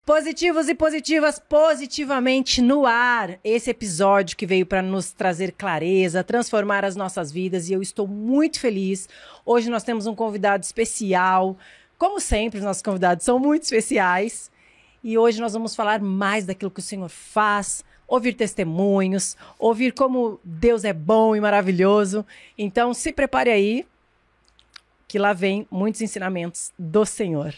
Positivos e positivas, positivamente no ar. Esse episódio que veio para nos trazer clareza, transformar as nossas vidas, e eu estou muito feliz. Hoje nós temos um convidado especial. Como sempre, os nossos convidados são muito especiais. E hoje nós vamos falar mais daquilo que o Senhor faz, ouvir testemunhos, ouvir como Deus é bom e maravilhoso. Então se prepare aí, que lá vem muitos ensinamentos do Senhor.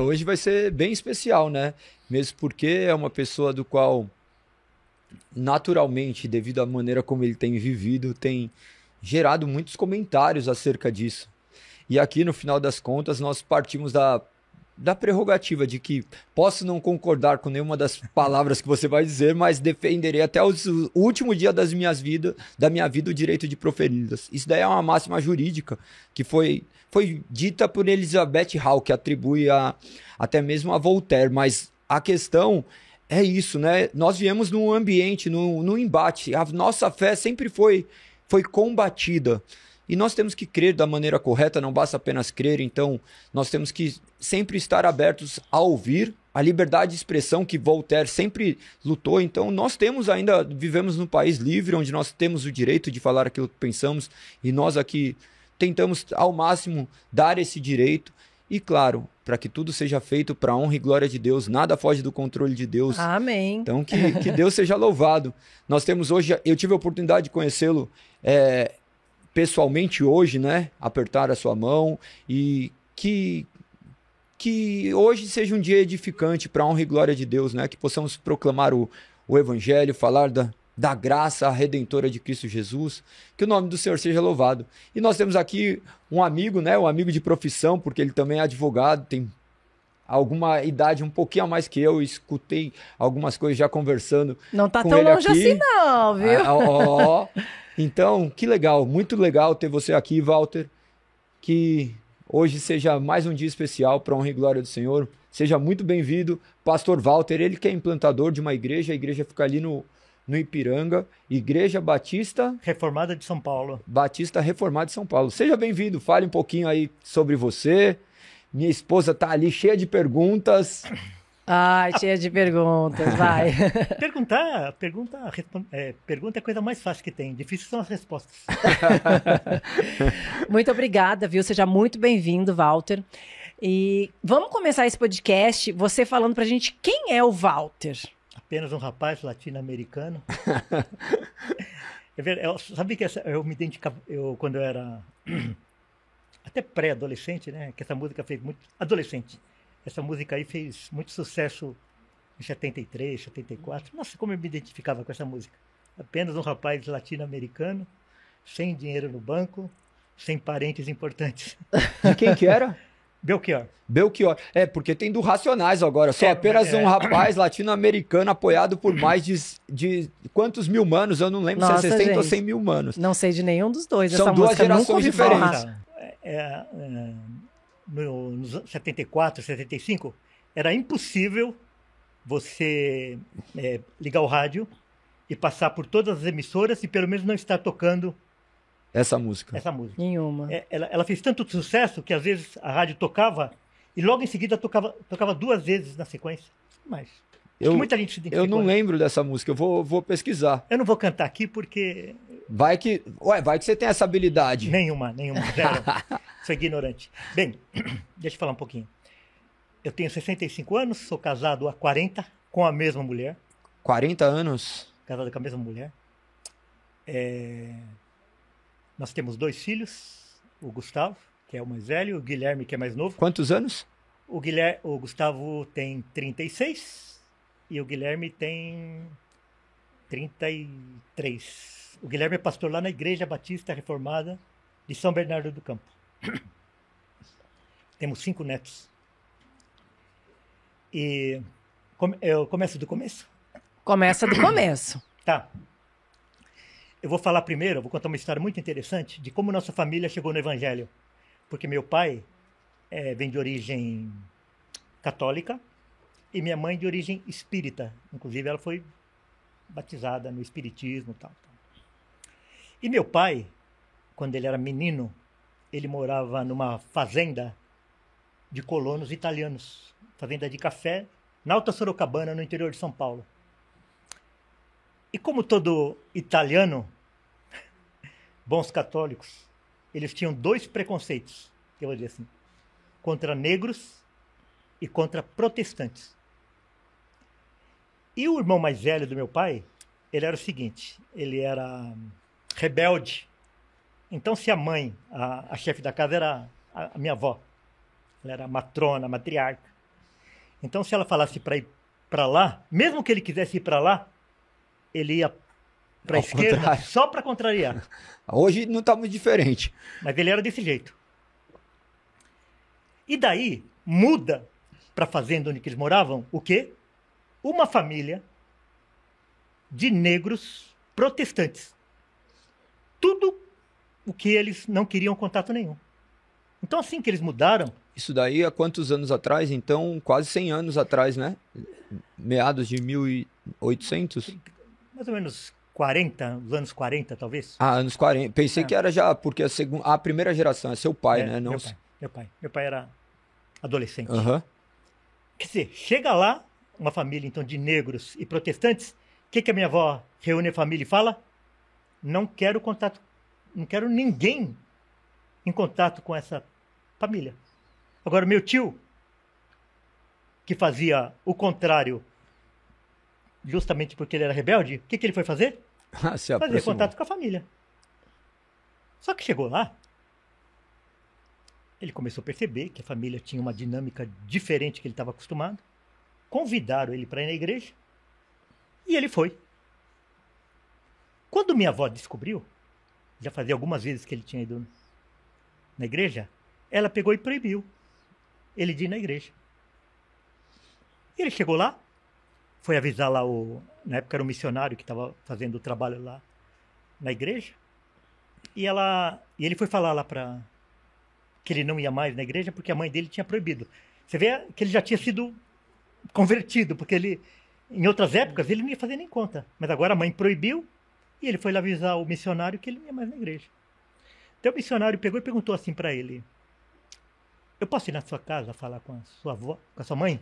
Hoje vai ser bem especial, né? Mesmo porque é uma pessoa do qual, naturalmente, devido à maneira como ele tem vivido, tem gerado muitos comentários acerca disso. E aqui, no final das contas, nós partimos da prerrogativa de que posso não concordar com nenhuma das palavras que você vai dizer, mas defenderei até o último dia da minha vida o direito de proferi-las. Isso daí é uma máxima jurídica que foi dita por Elizabeth Hall, que atribui até mesmo a Voltaire, mas a questão é isso, né? Nós viemos num ambiente, num embate, a nossa fé sempre foi combatida. E nós temos que crer da maneira correta, não basta apenas crer, então nós temos que sempre estar abertos a ouvir a liberdade de expressão que Voltaire sempre lutou. Então nós vivemos num país livre, onde nós temos o direito de falar aquilo que pensamos, e nós aqui tentamos ao máximo dar esse direito. E claro, para que tudo seja feito para a honra e glória de Deus, nada foge do controle de Deus. Amém. Então que Deus seja louvado. Nós temos hoje, eu tive a oportunidade de conhecê-lo pessoalmente hoje, né? Apertar a sua mão, e que hoje seja um dia edificante para a honra e glória de Deus, né? Que possamos proclamar o Evangelho, falar da graça redentora de Cristo Jesus, que o nome do Senhor seja louvado. E nós temos aqui um amigo, né? Um amigo de profissão, porque ele também é advogado, tem alguma idade um pouquinho a mais que eu, escutei algumas coisas já conversando. Não tá com tão ele longe aqui. assim não, viu? Então, que legal, muito legal ter você aqui, Walter. Que hoje seja mais um dia especial para a honra e glória do Senhor. Seja muito bem-vindo, Pastor Walter, ele que é implantador de uma igreja, a igreja fica ali no Ipiranga, Igreja Batista Reformada de São Paulo. Batista Reformada de São Paulo. Seja bem-vindo, fale um pouquinho aí sobre você. Minha esposa tá ali cheia de perguntas. Ai, cheia de perguntas, vai. Pergunta é a coisa mais fácil que tem. Difícil são as respostas. Muito obrigada, viu? Seja muito bem-vindo, Walter. E vamos começar esse podcast você falando pra gente quem é o Walter. Apenas um rapaz latino-americano. Sabe que eu me identificava, quando eu era até pré-adolescente, né? Que essa música fez muito... Adolescente. Essa música aí fez muito sucesso em 73, 74. Nossa, como eu me identificava com essa música. Apenas um rapaz latino-americano, sem dinheiro no banco, sem parentes importantes. De quem que era? Belchior. Belchior. Porque tem do Racionais agora. Só apenas um rapaz latino-americano apoiado por mais de quantos mil manos? Eu não lembro. Nossa, se é 60 ou gente. 100 mil manos. Não sei de nenhum dos dois. São Essa duas música gerações nunca ouvi diferentes. falar. Nos 74, 75, era impossível você ligar o rádio e passar por todas as emissoras e pelo menos não estar tocando essa música. Nenhuma. Ela fez tanto sucesso que às vezes a rádio tocava e logo em seguida tocava duas vezes na sequência. Mas muita gente se identificou. Eu não lembro dessa música, eu vou pesquisar. Eu não vou cantar aqui porque... Vai que você tem essa habilidade. Nenhuma, zero. Sou ignorante. Bem, deixa eu falar um pouquinho. Eu tenho 65 anos, sou casado há 40 com a mesma mulher. 40 anos? Casado com a mesma mulher. Nós temos 2 filhos, o Gustavo, que é o mais velho, o Guilherme, que é mais novo. Quantos anos? O Gustavo tem 36 e o Guilherme tem 33. O Guilherme é pastor lá na Igreja Batista Reformada de São Bernardo do Campo. Temos 5 netos. E eu começo do começo? Começa do começo. Tá. Eu vou falar primeiro, vou contar uma história muito interessante de como nossa família chegou no Evangelho. Porque meu pai vem de origem católica e minha mãe de origem espírita. Inclusive, ela foi batizada no espiritismo e tal. E meu pai, quando ele era menino, ele morava numa fazenda de colonos italianos, fazenda de café na Alta Sorocabana, no interior de São Paulo. E como todo italiano, bons católicos, eles tinham dois preconceitos, que eu vou dizer assim, contra negros e contra protestantes. E o irmão mais velho do meu pai, ele era o seguinte, ele era rebelde. Então, se a mãe, a chefe da casa era a minha avó, ela era matrona, matriarca. Então, se ela falasse para ir para lá, mesmo que ele quisesse ir para lá, ele ia para a esquerda contrário. só para contrariar. Hoje não está muito diferente. Mas ele era desse jeito. E daí, muda para a fazenda onde que eles moravam, o quê? Uma família de negros protestantes. Tudo o que eles não queriam contato nenhum. Então, assim que eles mudaram... Isso daí há quantos anos atrás? Então, quase 100 anos atrás, né? Meados de 1800? Mais ou menos 40, os anos 40, talvez. Ah, anos 40. Pensei que era já, porque a primeira geração é seu pai, né? Não... Meu pai era adolescente. Uhum. Quer dizer, chega lá, uma família então de negros e protestantes, o que a minha avó reúne a família e fala? Não quero contato, não quero ninguém em contato com essa família. Agora, meu tio, que fazia o contrário, justamente porque ele era rebelde, o que ele foi fazer? Fazer contato com a família. Só que chegou lá, ele começou a perceber que a família tinha uma dinâmica diferente que ele estava acostumado. Convidaram ele para ir na igreja e ele foi. Quando minha avó descobriu, já fazia algumas vezes que ele tinha ido na igreja, ela pegou e proibiu ele de ir na igreja. Ele chegou lá, foi avisar lá na época era um missionário que estava fazendo o trabalho lá na igreja, e ele foi falar lá que ele não ia mais na igreja porque a mãe dele tinha proibido. Você vê que ele já tinha sido convertido, porque ele, em outras épocas, ele não ia fazer nem conta. Mas agora a mãe proibiu e ele foi lá avisar o missionário que ele não ia mais na igreja. Então o missionário pegou e perguntou assim para ele: eu posso ir na sua casa falar com a sua avó, com a sua mãe?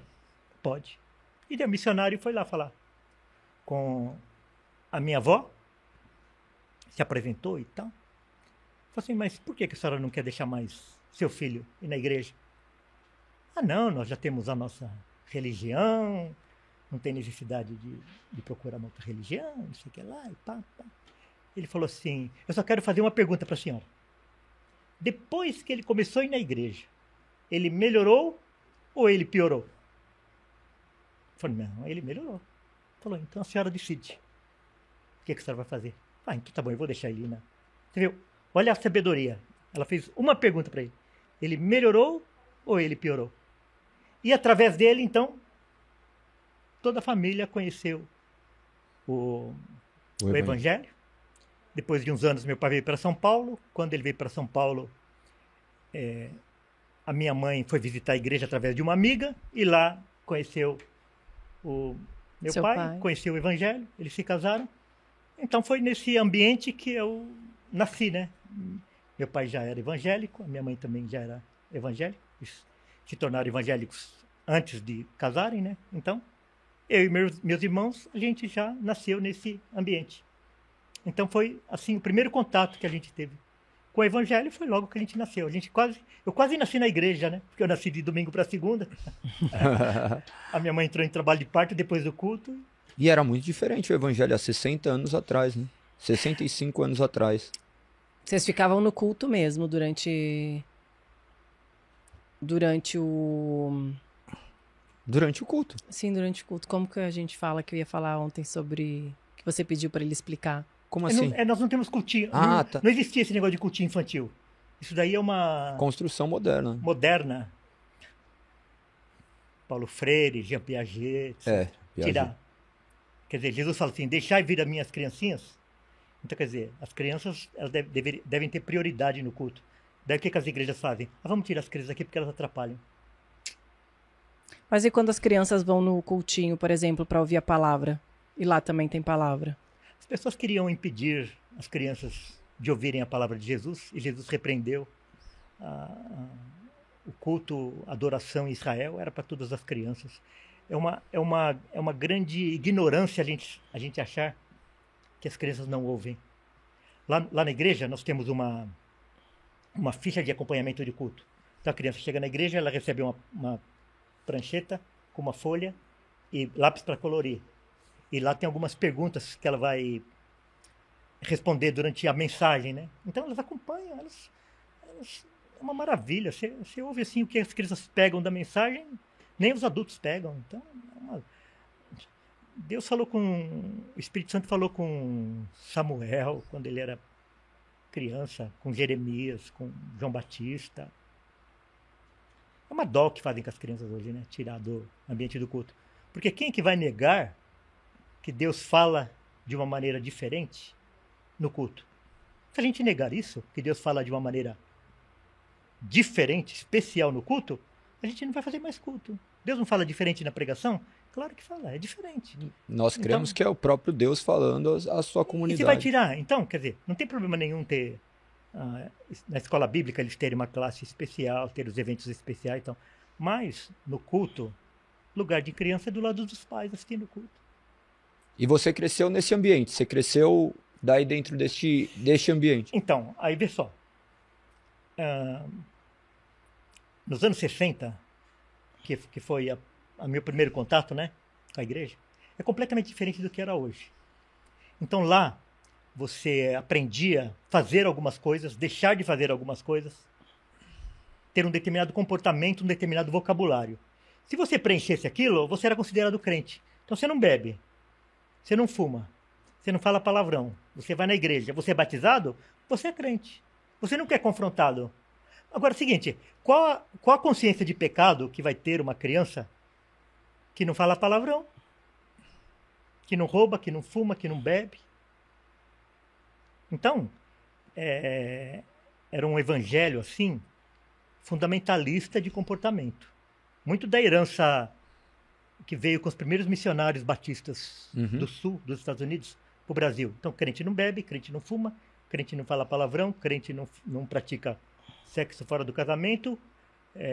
Pode. E daí o missionário foi lá falar com a minha avó, se apresentou e tal. Falei assim, mas por que a senhora não quer deixar mais seu filho ir na igreja? Ah, não, nós já temos a nossa religião, não tem necessidade de procurar uma outra religião, não sei o que lá, e pá. Ele falou assim, eu só quero fazer uma pergunta para a senhora. Depois que ele começou a ir na igreja, ele melhorou ou ele piorou? Eu falei, não, ele melhorou. Falou, então a senhora decide. O que a senhora vai fazer? Ah, então tá bom, eu vou deixar ele ir, né? Você viu? Olha a sabedoria. Ela fez uma pergunta para ele. Ele melhorou ou ele piorou? E através dele, então, toda a família conheceu o Evangelho. Depois de uns anos, meu pai veio para São Paulo. Quando ele veio para São Paulo, a minha mãe foi visitar a igreja através de uma amiga. E lá conheceu o meu pai, conheceu o Evangelho. Eles se casaram. Então foi nesse ambiente que eu nasci, né? Meu pai já era evangélico, a minha mãe também já era evangélica. Eles se tornaram evangélicos antes de casarem, né? Então, eu e meus irmãos, a gente já nasceu nesse ambiente. Então foi, assim, o primeiro contato que a gente teve com o evangelho foi logo que a gente nasceu. Eu quase nasci na igreja, né? Porque eu nasci de domingo para segunda. A minha mãe entrou em trabalho de parto depois do culto. E era muito diferente o evangelho há 60 anos atrás, né? 65 anos atrás. Vocês ficavam no culto mesmo durante o... Durante o culto. Sim, durante o culto. Como que a gente fala que eu ia falar ontem sobre... que você pediu para ele explicar? Como assim? Nós não temos cultinho. Tá. Não existia esse negócio de cultinho infantil. Isso daí é uma... construção moderna. Moderna. Paulo Freire, Jean Piaget. Piaget. Tirar. Quer dizer, Jesus fala assim, deixai vir as minhas criancinhas. Então, quer dizer, as crianças elas devem ter prioridade no culto. Daí o que as igrejas fazem? Vamos tirar as crianças aqui porque elas atrapalham. Mas e quando as crianças vão no cultinho, por exemplo, para ouvir a palavra? E lá também tem palavra? As pessoas queriam impedir as crianças de ouvirem a palavra de Jesus, e Jesus repreendeu. O culto, a adoração em Israel era para todas as crianças. é uma grande ignorância a gente achar que as crianças não ouvem. Lá na igreja, nós temos uma ficha de acompanhamento de culto. Então, a criança chega na igreja, ela recebe uma prancheta com uma folha e lápis para colorir. E lá tem algumas perguntas que ela vai responder durante a mensagem, né? Então, elas acompanham, é uma maravilha. Você ouve assim o que as crianças pegam da mensagem, nem os adultos pegam. Então, Deus falou o Espírito Santo falou com Samuel, quando ele era criança, com Jeremias, com João Batista. É uma dó que fazem com as crianças hoje, né? Tirar do ambiente do culto. Porque quem é que vai negar que Deus fala de uma maneira diferente no culto? Se a gente negar isso, que Deus fala de uma maneira diferente, especial no culto, a gente não vai fazer mais culto. Deus não fala diferente na pregação? Claro que fala, é diferente. Nós cremos que é o próprio Deus falando à sua comunidade. E você vai tirar? Então, quer dizer, não tem problema nenhum ter... na escola bíblica eles terem uma classe especial, ter os eventos especiais, então. Mas, no culto, lugar de criança é do lado dos pais assistindo o culto. E você cresceu nesse ambiente? Você cresceu daí dentro deste ambiente? Então, aí vê só. Nos anos 60, que foi o meu primeiro contato, né, com a igreja, é completamente diferente do que era hoje. Então lá, você aprendia a fazer algumas coisas, deixar de fazer algumas coisas, ter um determinado comportamento, um determinado vocabulário. Se você preenchesse aquilo, você era considerado crente. Então você não bebe, você não fuma, você não fala palavrão, você vai na igreja, você é batizado, você é crente. Você não quer confrontado. Agora é o seguinte, qual a consciência de pecado que vai ter uma criança que não fala palavrão, que não rouba, que não fuma, que não bebe? Então, era um evangelho, assim, fundamentalista de comportamento. Muito da herança que veio com os primeiros missionários batistas do sul dos Estados Unidos para o Brasil. Então, crente não bebe, crente não fuma, crente não fala palavrão, crente não pratica sexo fora do casamento,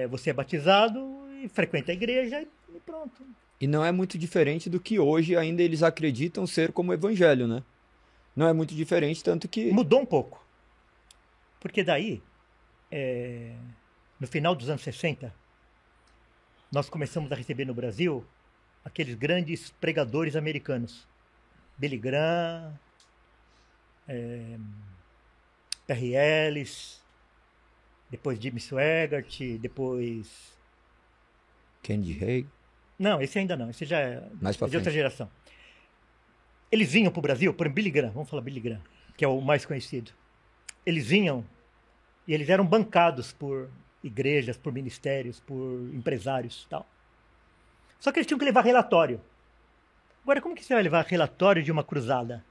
você é batizado e frequenta a igreja e pronto. E não é muito diferente do que hoje ainda eles acreditam ser como evangelho, né? Não é muito diferente, tanto que... Mudou um pouco. Porque daí, no final dos anos 60, nós começamos a receber no Brasil aqueles grandes pregadores americanos. Billy Graham, Perry Ellis, depois Jimmy Swaggart, depois... Candy Hay. Não, esse ainda não, esse já é Mais de outra geração. Eles vinham para o Brasil, por exemplo, Billy Graham, vamos falar Billy Graham, que é o mais conhecido. Eles vinham e eles eram bancados por igrejas, por ministérios, por empresários e tal. Só que eles tinham que levar relatório. Agora, como que você vai levar relatório de uma cruzada?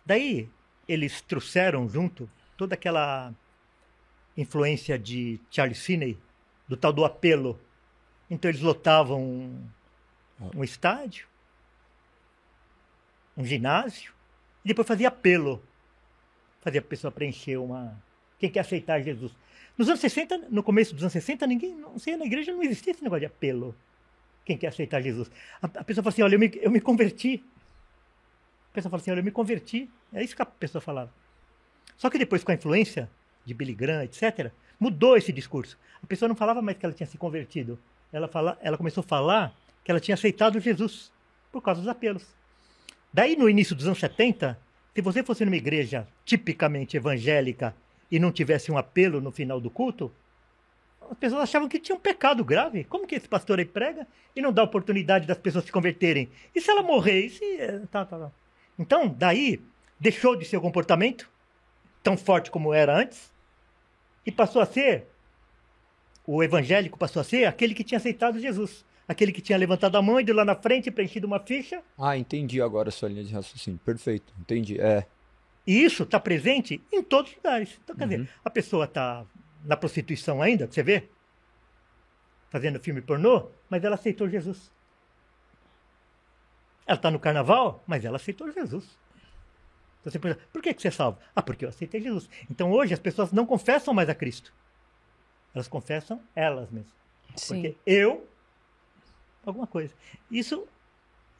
Daí, eles trouxeram junto toda aquela influência de Charles Finney, do tal do apelo. Então, eles lotavam um estádio, um ginásio, e depois fazia apelo. Fazia a pessoa preencher quem quer aceitar Jesus. Nos anos 60, no começo dos anos 60, não sei, na igreja não existia esse negócio de apelo. Quem quer aceitar Jesus? A pessoa fala assim, olha, eu me converti. A pessoa fala assim, olha, eu me converti. É isso que a pessoa falava. Só que depois, com a influência de Billy Graham, etc., mudou esse discurso. A pessoa não falava mais que ela tinha se convertido. Ela começou a falar que ela tinha aceitado Jesus por causa dos apelos. Daí, no início dos anos 70, se você fosse numa igreja tipicamente evangélica e não tivesse um apelo no final do culto, as pessoas achavam que tinha um pecado grave. Como que esse pastor aí prega e não dá oportunidade das pessoas se converterem? E se ela morrer? E se... Então, daí, deixou de ser o comportamento tão forte como era antes e passou a ser, o evangélico passou a ser aquele que tinha aceitado Jesus. Aquele que tinha levantado a mão, ido lá na frente, preenchido uma ficha. Ah, entendi agora a sua linha de raciocínio. Perfeito, entendi. E isso está presente em todos os lugares. Então, quer dizer, a pessoa está na prostituição ainda, você vê? Fazendo filme pornô, mas ela aceitou Jesus. Ela está no carnaval, mas ela aceitou Jesus. Então, você pergunta, por que você é salvo? Ah, porque eu aceitei Jesus. Então, hoje, as pessoas não confessam mais a Cristo. Elas confessam elas mesmas. Sim. Porque eu alguma coisa. Isso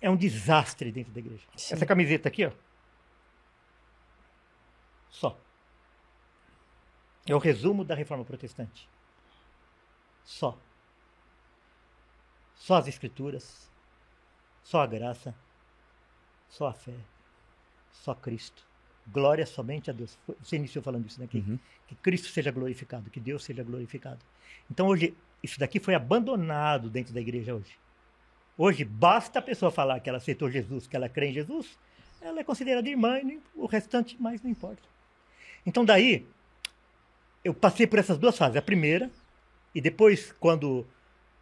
é um desastre dentro da igreja. Sim. Essa camiseta aqui, ó. Só. É o resumo da Reforma Protestante. Só. Só as Escrituras. Só a graça. Só a fé. Só Cristo. Glória somente a Deus. Você iniciou falando isso daqui. Que Cristo seja glorificado, que Deus seja glorificado. Então hoje, isso daqui foi abandonado dentro da igreja hoje. Hoje, basta a pessoa falar que ela aceitou Jesus, que ela crê em Jesus, ela é considerada irmã e o restante mais não importa. Então daí, eu passei por essas duas fases. A primeira, e depois, quando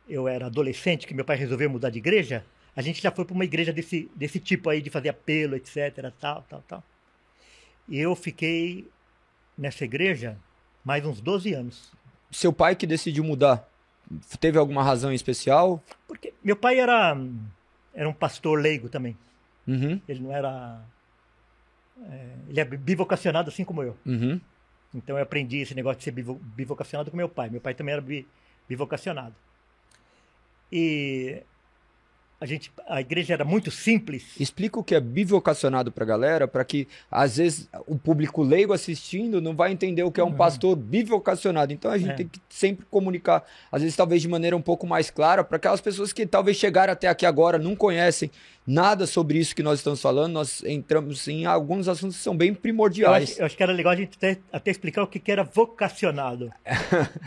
eu era adolescente, que meu pai resolveu mudar de igreja, a gente já foi para uma igreja desse tipo aí, de fazer apelo, etc, tal. E eu fiquei nessa igreja mais uns 12 anos. Seu pai que decidiu mudar, teve alguma razão em especial? Porque meu pai era um pastor leigo também. Uhum. Ele não era... ele é bivocacionado assim como eu. Uhum. Então eu aprendi esse negócio de ser bivocacionado com meu pai. Meu pai também era bivocacionado. E a igreja era muito simples. Explica o que é bivocacionado pra galera, para que às vezes o público leigo assistindo não vai entender o que é um pastor bivocacionado. Então a gente tem que sempre comunicar, às vezes talvez de maneira um pouco mais clara, para aquelas pessoas que talvez chegaram até aqui agora, não conhecem nada sobre isso que nós estamos falando. Nós entramos em alguns assuntos que são bem primordiais. Eu acho que era legal a gente até explicar o que era vocacionado.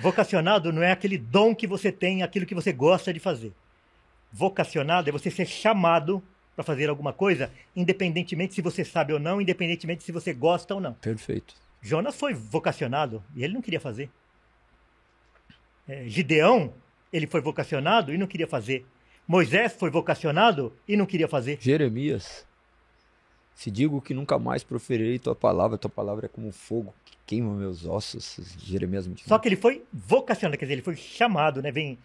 Vocacionado não é aquele dom que você tem, aquilo que você gosta de fazer. Vocacionado é você ser chamado para fazer alguma coisa, independentemente se você sabe ou não, independentemente se você gosta ou não. Perfeito. Jonas foi vocacionado e ele não queria fazer. Gideão, ele foi vocacionado e não queria fazer. Moisés foi vocacionado e não queria fazer. Jeremias, se digo que nunca mais proferirei tua palavra é como fogo que queima meus ossos. Jeremias 29. Só que ele foi vocacionado, quer dizer, ele foi chamado, né? Vem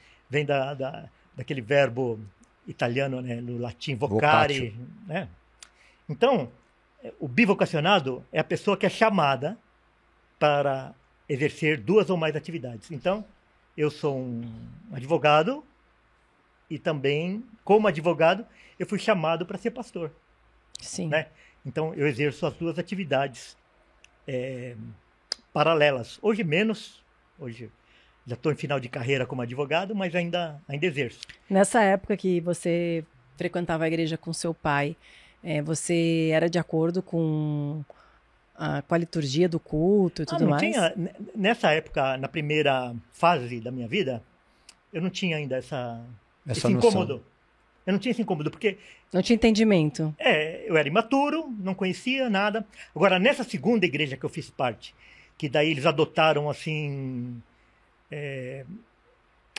daquele verbo italiano, né? No latim, vocare. Né? Então, o bivocacionado é a pessoa que é chamada para exercer duas ou mais atividades. Então, eu sou um advogado e também, como advogado, eu fui chamado para ser pastor. Sim. Né? Então, eu exerço as duas atividades paralelas. Hoje menos, hoje já estou em final de carreira como advogado, mas ainda exerço. Nessa época que você frequentava a igreja com seu pai, você era de acordo com a liturgia do culto e tudo não mais? Tinha, nessa época, na primeira fase da minha vida, eu não tinha ainda esse incômodo. Eu não tinha esse incômodo, porque... Não tinha entendimento. Eu era imaturo, não conhecia nada. Agora, nessa segunda igreja que eu fiz parte, que daí eles adotaram, assim...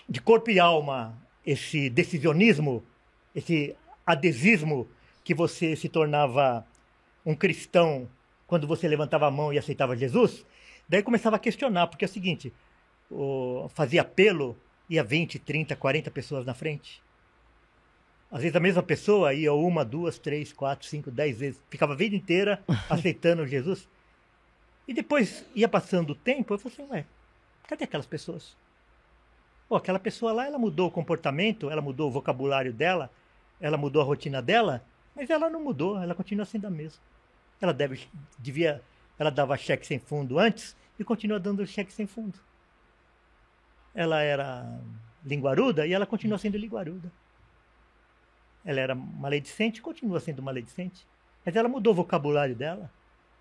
de corpo e alma, esse decisionismo, esse adesismo que você se tornava um cristão quando você levantava a mão e aceitava Jesus, daí começava a questionar, porque é o seguinte, fazia apelo, ia 20, 30, 40 pessoas na frente. Às vezes a mesma pessoa ia 1, 2, 3, 4, 5, 10 vezes, ficava a vida inteira aceitando Jesus. E depois ia passando o tempo, eu falei assim, cadê aquelas pessoas? Aquela pessoa lá, ela mudou o comportamento, ela mudou o vocabulário dela, ela mudou a rotina dela, mas ela não mudou, ela continua sendo a mesma. Ela dava cheque sem fundo antes e continua dando cheque sem fundo. Ela era linguaruda e ela continua sendo linguaruda. Ela era maledicente e continua sendo maledicente. Mas ela mudou o vocabulário dela,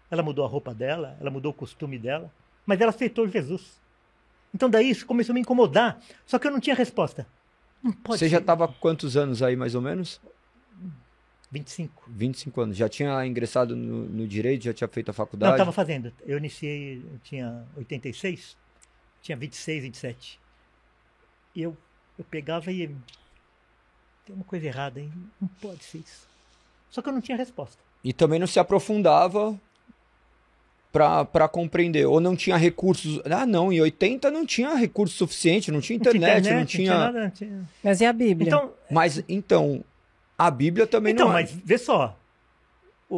ela mudou a roupa dela, ela mudou o costume dela, mas ela aceitou Jesus. Então daí isso começou a me incomodar, só que eu não tinha resposta. Não pode Você ser. já estava quantos anos aí, mais ou menos? 25. 25 anos. Já tinha ingressado no direito, já tinha feito a Não, faculdade? estava fazendo. Eu iniciei, eu tinha 86, tinha 26, 27. E eu pegava e... Tem uma coisa errada, hein? Não pode ser isso. Só que eu não tinha resposta. E também não se aprofundava para compreender, ou não tinha recursos. Não, em 80 não tinha recurso suficiente, não tinha internet, não tinha nada. Não tinha... Mas e a Bíblia? Mas então, a Bíblia também não é. Mas vê só,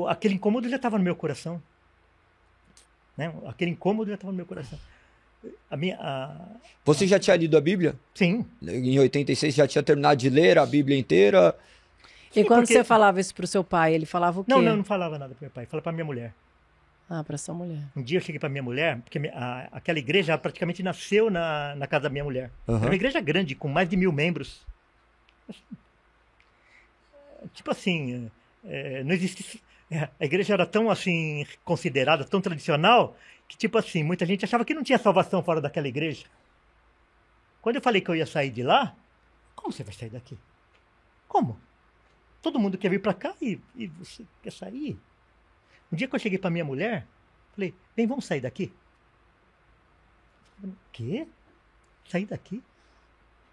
aquele incômodo já estava no meu coração. Né? Aquele incômodo já estava no meu coração. Você já tinha lido a Bíblia? Sim. Em 86 já tinha terminado de ler a Bíblia inteira? E quando porque- você falava isso pro seu pai, ele falava o quê? Não falava nada pro meu pai, falava pra minha mulher. Ah, pra sua mulher. Um dia eu cheguei pra minha mulher, porque aquela igreja praticamente nasceu na casa da minha mulher. Aham. Era uma igreja grande, com mais de 1000 membros. Tipo assim, não existia... A igreja era tão assim, considerada, tão tradicional, que tipo assim, muita gente achava que não tinha salvação fora daquela igreja. Quando eu falei que eu ia sair de lá, como você vai sair daqui? Como? Todo mundo quer vir pra cá e você quer sair? Um dia que eu cheguei pra minha mulher, falei, vem, vamos sair daqui. O quê? Sair daqui?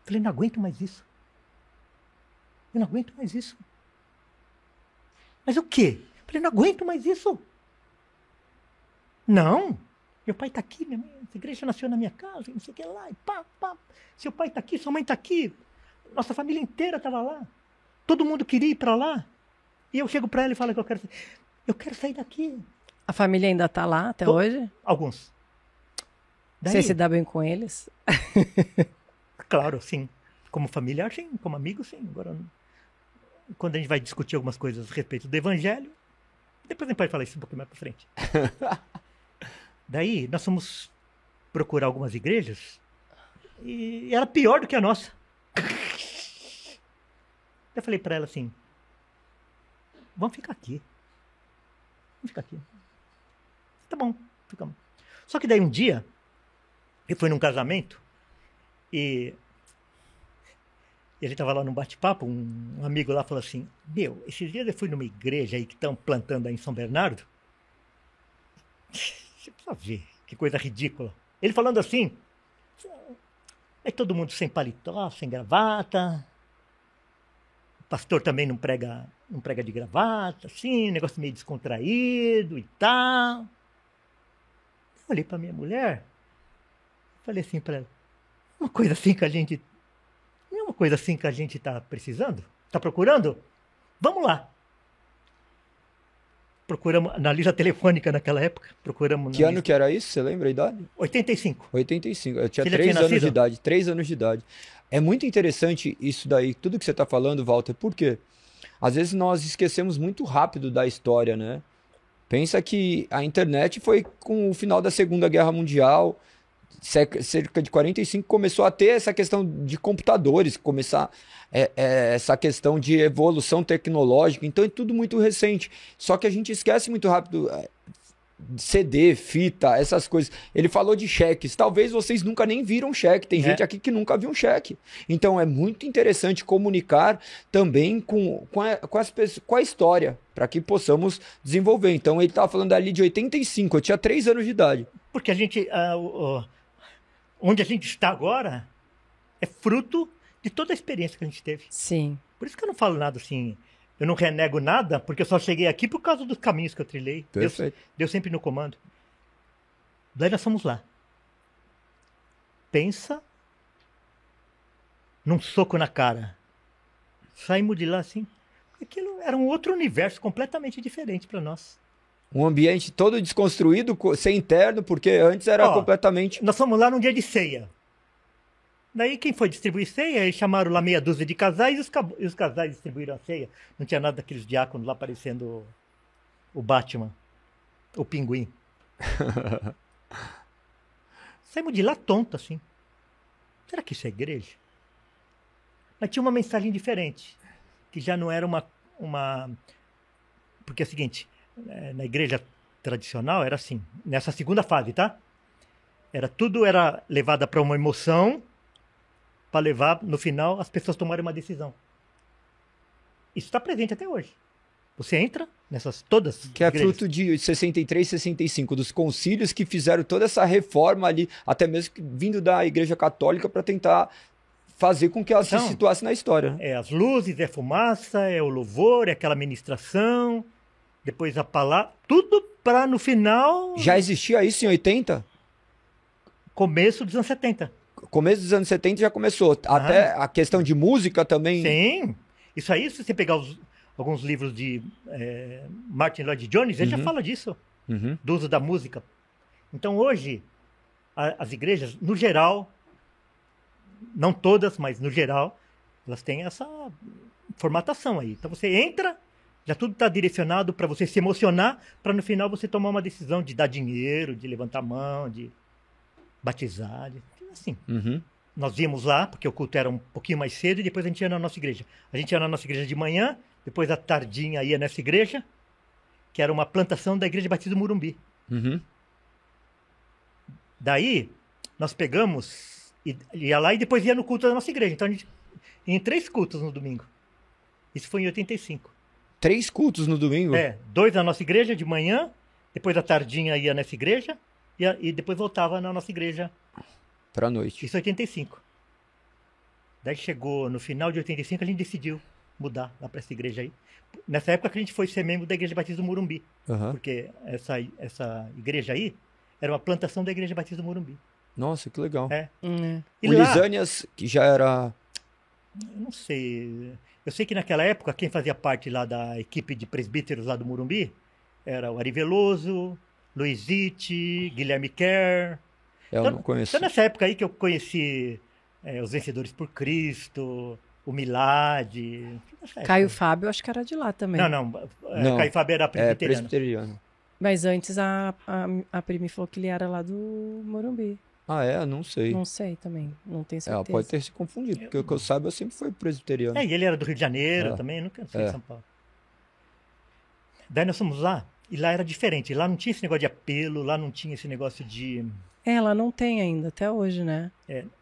Falei, não aguento mais isso. Eu não aguento mais isso. Mas o quê? Falei, não aguento mais isso. Não. Meu pai está aqui, essa igreja nasceu na minha casa, não sei o que lá, e pá. Seu pai está aqui, sua mãe está aqui. Nossa família inteira estava lá. Todo mundo queria ir para lá. E eu chego para ela e falo que eu quero sair daqui. A família ainda tá lá até hoje? Alguns. Você se dá bem com eles? Claro, sim. Como familiar, sim. Como amigo, sim. Agora, quando a gente vai discutir algumas coisas a respeito do evangelho, depois a gente pode falar isso um pouquinho mais para frente. Daí, nós fomos procurar algumas igrejas e era pior do que a nossa. Eu falei para ela assim, vamos ficar aqui. Vamos ficar aqui. Tá bom, ficamos. Só que daí um dia, eu fui num casamento e ele estava lá num bate-papo, um amigo lá falou assim, esses dias eu fui numa igreja aí que estão plantando aí em São Bernardo. Você precisa ver, que coisa ridícula. Ele falando assim, é todo mundo sem paletó, sem gravata. O pastor também não prega de gravata, assim, negócio meio descontraído e tal. Eu olhei para minha mulher, falei assim para ela, uma coisa assim que a gente está precisando? Está procurando? Vamos lá. Procuramos na lista telefônica naquela época. Que ano que era isso? Você lembra a idade? 85. 85. Eu tinha Você já 3 tinha anos de nascido? idade. 3 anos de idade. É muito interessante isso daí, tudo que você está falando, Walter, porque às vezes nós esquecemos muito rápido da história, né? Pensa que a internet foi com o final da Segunda Guerra Mundial, cerca de 45, começou a ter essa questão de computadores, começar essa questão de evolução tecnológica, então é tudo muito recente. Só que a gente esquece muito rápido CD, fita, essas coisas. Ele falou de cheques, talvez vocês nunca nem viram cheque, tem gente aqui que nunca viu um cheque. Então é muito interessante comunicar também com a história, para que possamos desenvolver. Então ele estava falando ali de 85, eu tinha 3 anos de idade. Porque a gente, onde a gente está agora é fruto de toda a experiência que a gente teve. Sim. Por isso que eu não falo nada assim, eu não renego nada, porque eu só cheguei aqui por causa dos caminhos que eu trilhei. Perfeito. Deus sempre no comando. Daí nós fomos lá. Pensa num soco na cara. Saímos de lá assim. Aquilo era um outro universo completamente diferente para nós. Um ambiente todo desconstruído, sem interno, porque antes era completamente... Nós fomos lá num dia de ceia. Daí quem foi distribuir ceia, eles chamaram lá meia dúzia de casais e os casais distribuíram a ceia. Não tinha nada daqueles diáconos lá parecendo o Batman, o Pinguim. Saímos de lá tonto assim. Será que isso é igreja? Mas tinha uma mensagem diferente, que já não era uma... Porque é o seguinte, na igreja tradicional era assim, nessa segunda fase, tá? Tudo era levado para uma emoção, para levar, no final, as pessoas tomarem uma decisão. Isso está presente até hoje. Você entra nessas todas Que é igrejas. fruto de 63, 65, dos concílios que fizeram toda essa reforma ali, até mesmo vindo da Igreja Católica para tentar fazer com que ela se situasse na história. É as luzes, é fumaça, é o louvor, é aquela ministração, depois a palavra, tudo para no final... Já existia isso em 80? Começo dos anos 70. Começo dos anos 70 já começou. Até a questão de música também. Sim. Isso aí, se você pegar alguns livros de Martin Lloyd Jones, ele já fala disso, do uso da música. Então hoje, as igrejas, no geral, não todas, mas no geral, elas têm essa formatação aí. Então você entra, já tudo está direcionado para você se emocionar, para no final você tomar uma decisão de dar dinheiro, de levantar a mão, de batizar, assim. Uhum. Nós íamos lá, porque o culto era um pouquinho mais cedo, e depois a gente ia na nossa igreja. A gente ia na nossa igreja de manhã, depois à tardinha ia nessa igreja, que era uma plantação da Igreja Batista do Morumbi. Uhum. Daí, nós pegamos, ia lá e depois ia no culto da nossa igreja. Então a gente ia em 3 cultos no domingo. Isso foi em 85. 3 cultos no domingo? 2 na nossa igreja de manhã, depois à tardinha ia nessa igreja, e depois voltava na nossa igreja. Pra noite. Isso em 85. Daí chegou no final de 85, a gente decidiu mudar lá para essa igreja aí. Nessa época que a gente foi ser membro da Igreja Batista do Morumbi. Uhum. Porque essa igreja aí era uma plantação da Igreja Batista do Morumbi. Nossa, que legal. E O lá, Lisânias, que já era... eu não sei. Eu sei que naquela época, quem fazia parte lá da equipe de presbíteros lá do Morumbi era o Ari Veloso, Luizite, Guilherme Kerr. Eu não conheço. Então nessa época aí que eu conheci os Vencedores por Cristo, o Milad. Caio Fábio, acho que era de lá também. Não. Não, Caio Fábio era presbiteriano. presbiteriano. Mas antes a Primi falou que ele era lá do Morumbi. Ah, é? Não sei. Não sei também, não tenho certeza. Ela pode ter se confundido, porque o que eu saiba sempre foi presbiteriano. E ele era do Rio de Janeiro É. também, nunca sei de São Paulo. Daí nós fomos lá, e lá era diferente. Lá não tinha esse negócio de apelo, lá não tinha esse negócio de... Ela não tem ainda, até hoje, né?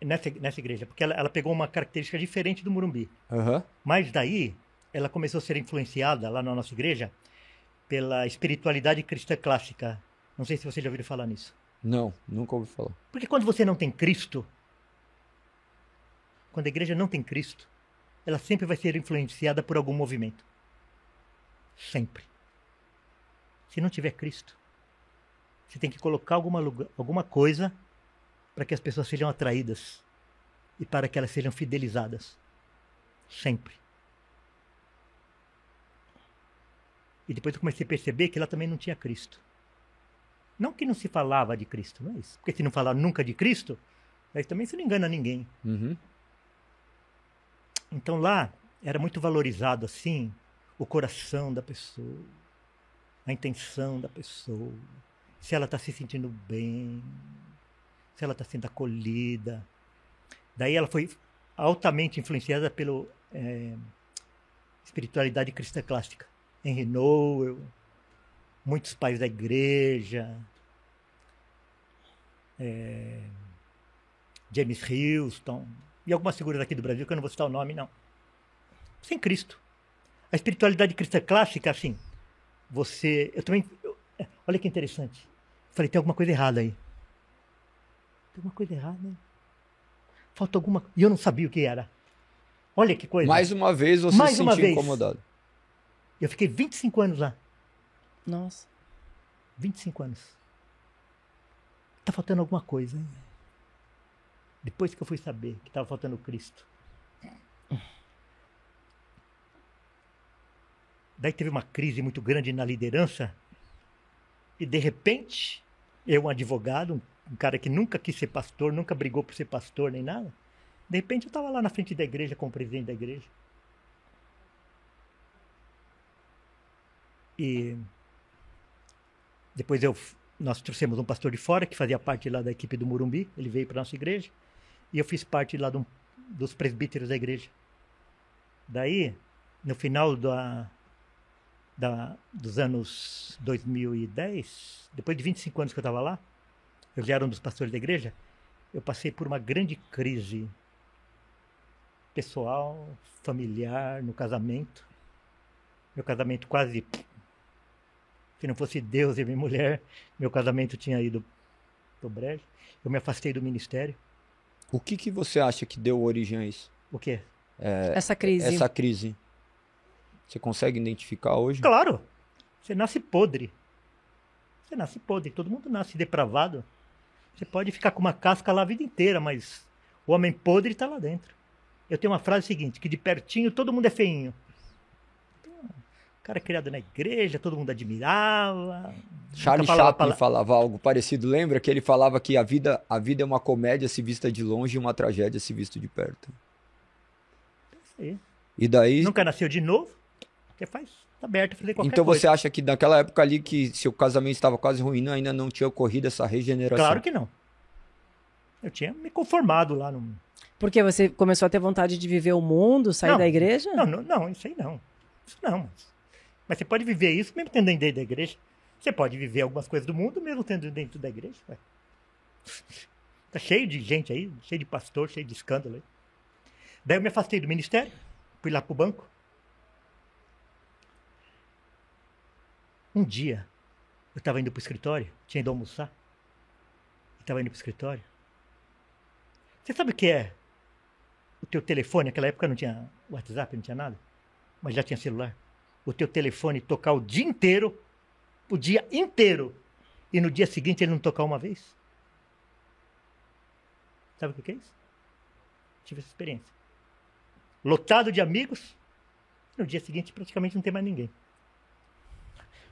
nessa igreja, porque ela pegou uma característica diferente do Morumbi. Aham. Mas daí, ela começou a ser influenciada lá na nossa igreja pela espiritualidade cristã clássica. Não sei se você já ouviu falar nisso. Não, nunca ouvi falar. Porque quando você não tem Cristo, quando a igreja não tem Cristo, ela sempre vai ser influenciada por algum movimento. Sempre. Se não tiver Cristo, você tem que colocar alguma coisa para que as pessoas sejam atraídas e para que elas sejam fidelizadas. Sempre. E depois eu comecei a perceber que lá também não tinha Cristo. Não que não se falava de Cristo, não é isso. Porque se não falar nunca de Cristo, aí também você não engana ninguém. Uhum. Então lá era muito valorizado assim o coração da pessoa, a intenção da pessoa, se ela está se sentindo bem, se ela está sendo acolhida. Daí ela foi altamente influenciada pela espiritualidade cristã clássica. Henry Nouwen, muitos pais da igreja, James Houston, e algumas figuras aqui do Brasil, que eu não vou citar o nome, não. Sem Cristo. A espiritualidade cristã clássica, assim, olha que interessante. Falei, tem alguma coisa errada aí. Tem alguma coisa errada aí. Falta alguma... E eu não sabia o que era. Olha que coisa. Mais uma vez você se sentiu incomodado. Eu fiquei 25 anos lá. Nossa. 25 anos. Tá faltando alguma coisa, hein? Depois que eu fui saber que estava faltando Cristo. Daí teve uma crise muito grande na liderança. E de repente, eu, um advogado, um cara que nunca quis ser pastor, nunca brigou por ser pastor nem nada. De repente eu estava lá na frente da igreja com o presidente da igreja. E depois nós trouxemos um pastor de fora que fazia parte lá da equipe do Morumbi. Ele veio para nossa igreja. E eu fiz parte lá dos presbíteros da igreja. Daí, no final dos anos 2010, depois de 25 anos que eu estava lá, eu já era um dos pastores da igreja, eu passei por uma grande crise pessoal, familiar, no casamento. Meu casamento quase... Se não fosse Deus e minha mulher, meu casamento tinha ido pro brejo. Eu me afastei do ministério. O que você acha que deu origem a isso? O quê? Essa crise. Essa crise. Você consegue identificar hoje? Claro! Você nasce podre. Você nasce podre. Todo mundo nasce depravado. Você pode ficar com uma casca lá a vida inteira, mas o homem podre está lá dentro. Eu tenho uma frase seguinte, que de pertinho todo mundo é feinho. cara criado na igreja, todo mundo admirava. Charlie Nunca falava Chaplin falava algo parecido. Lembra que ele falava que a vida é uma comédia se vista de longe e uma tragédia se vista de perto. Isso aí. E daí... Nunca nasceu de novo, você faz, tá aberto a fazer qualquer Então coisa. você acha que naquela época ali que seu casamento estava quase ruindo, ainda não tinha ocorrido essa regeneração? Claro que não. Eu tinha me conformado lá no... Porque você começou a ter vontade de viver o mundo, sair Não, da igreja? Não, isso aí não. Isso não. Mas você pode viver isso mesmo tendo dentro da igreja. Você pode viver algumas coisas do mundo mesmo tendo dentro da igreja. Ué. Tá cheio de gente aí, cheio de pastor, cheio de escândalo aí. Daí eu me afastei do ministério, fui lá pro banco. Um dia, eu estava indo pro escritório, tinha ido almoçar. Estava indo pro escritório. Você sabe o que é o teu telefone? Naquela época não tinha WhatsApp, não tinha nada. Mas já tinha celular. O teu telefone tocar o dia inteiro, e no dia seguinte ele não tocar uma vez? Sabe o que é isso? Tive essa experiência. Lotado de amigos, no dia seguinte praticamente não tem mais ninguém.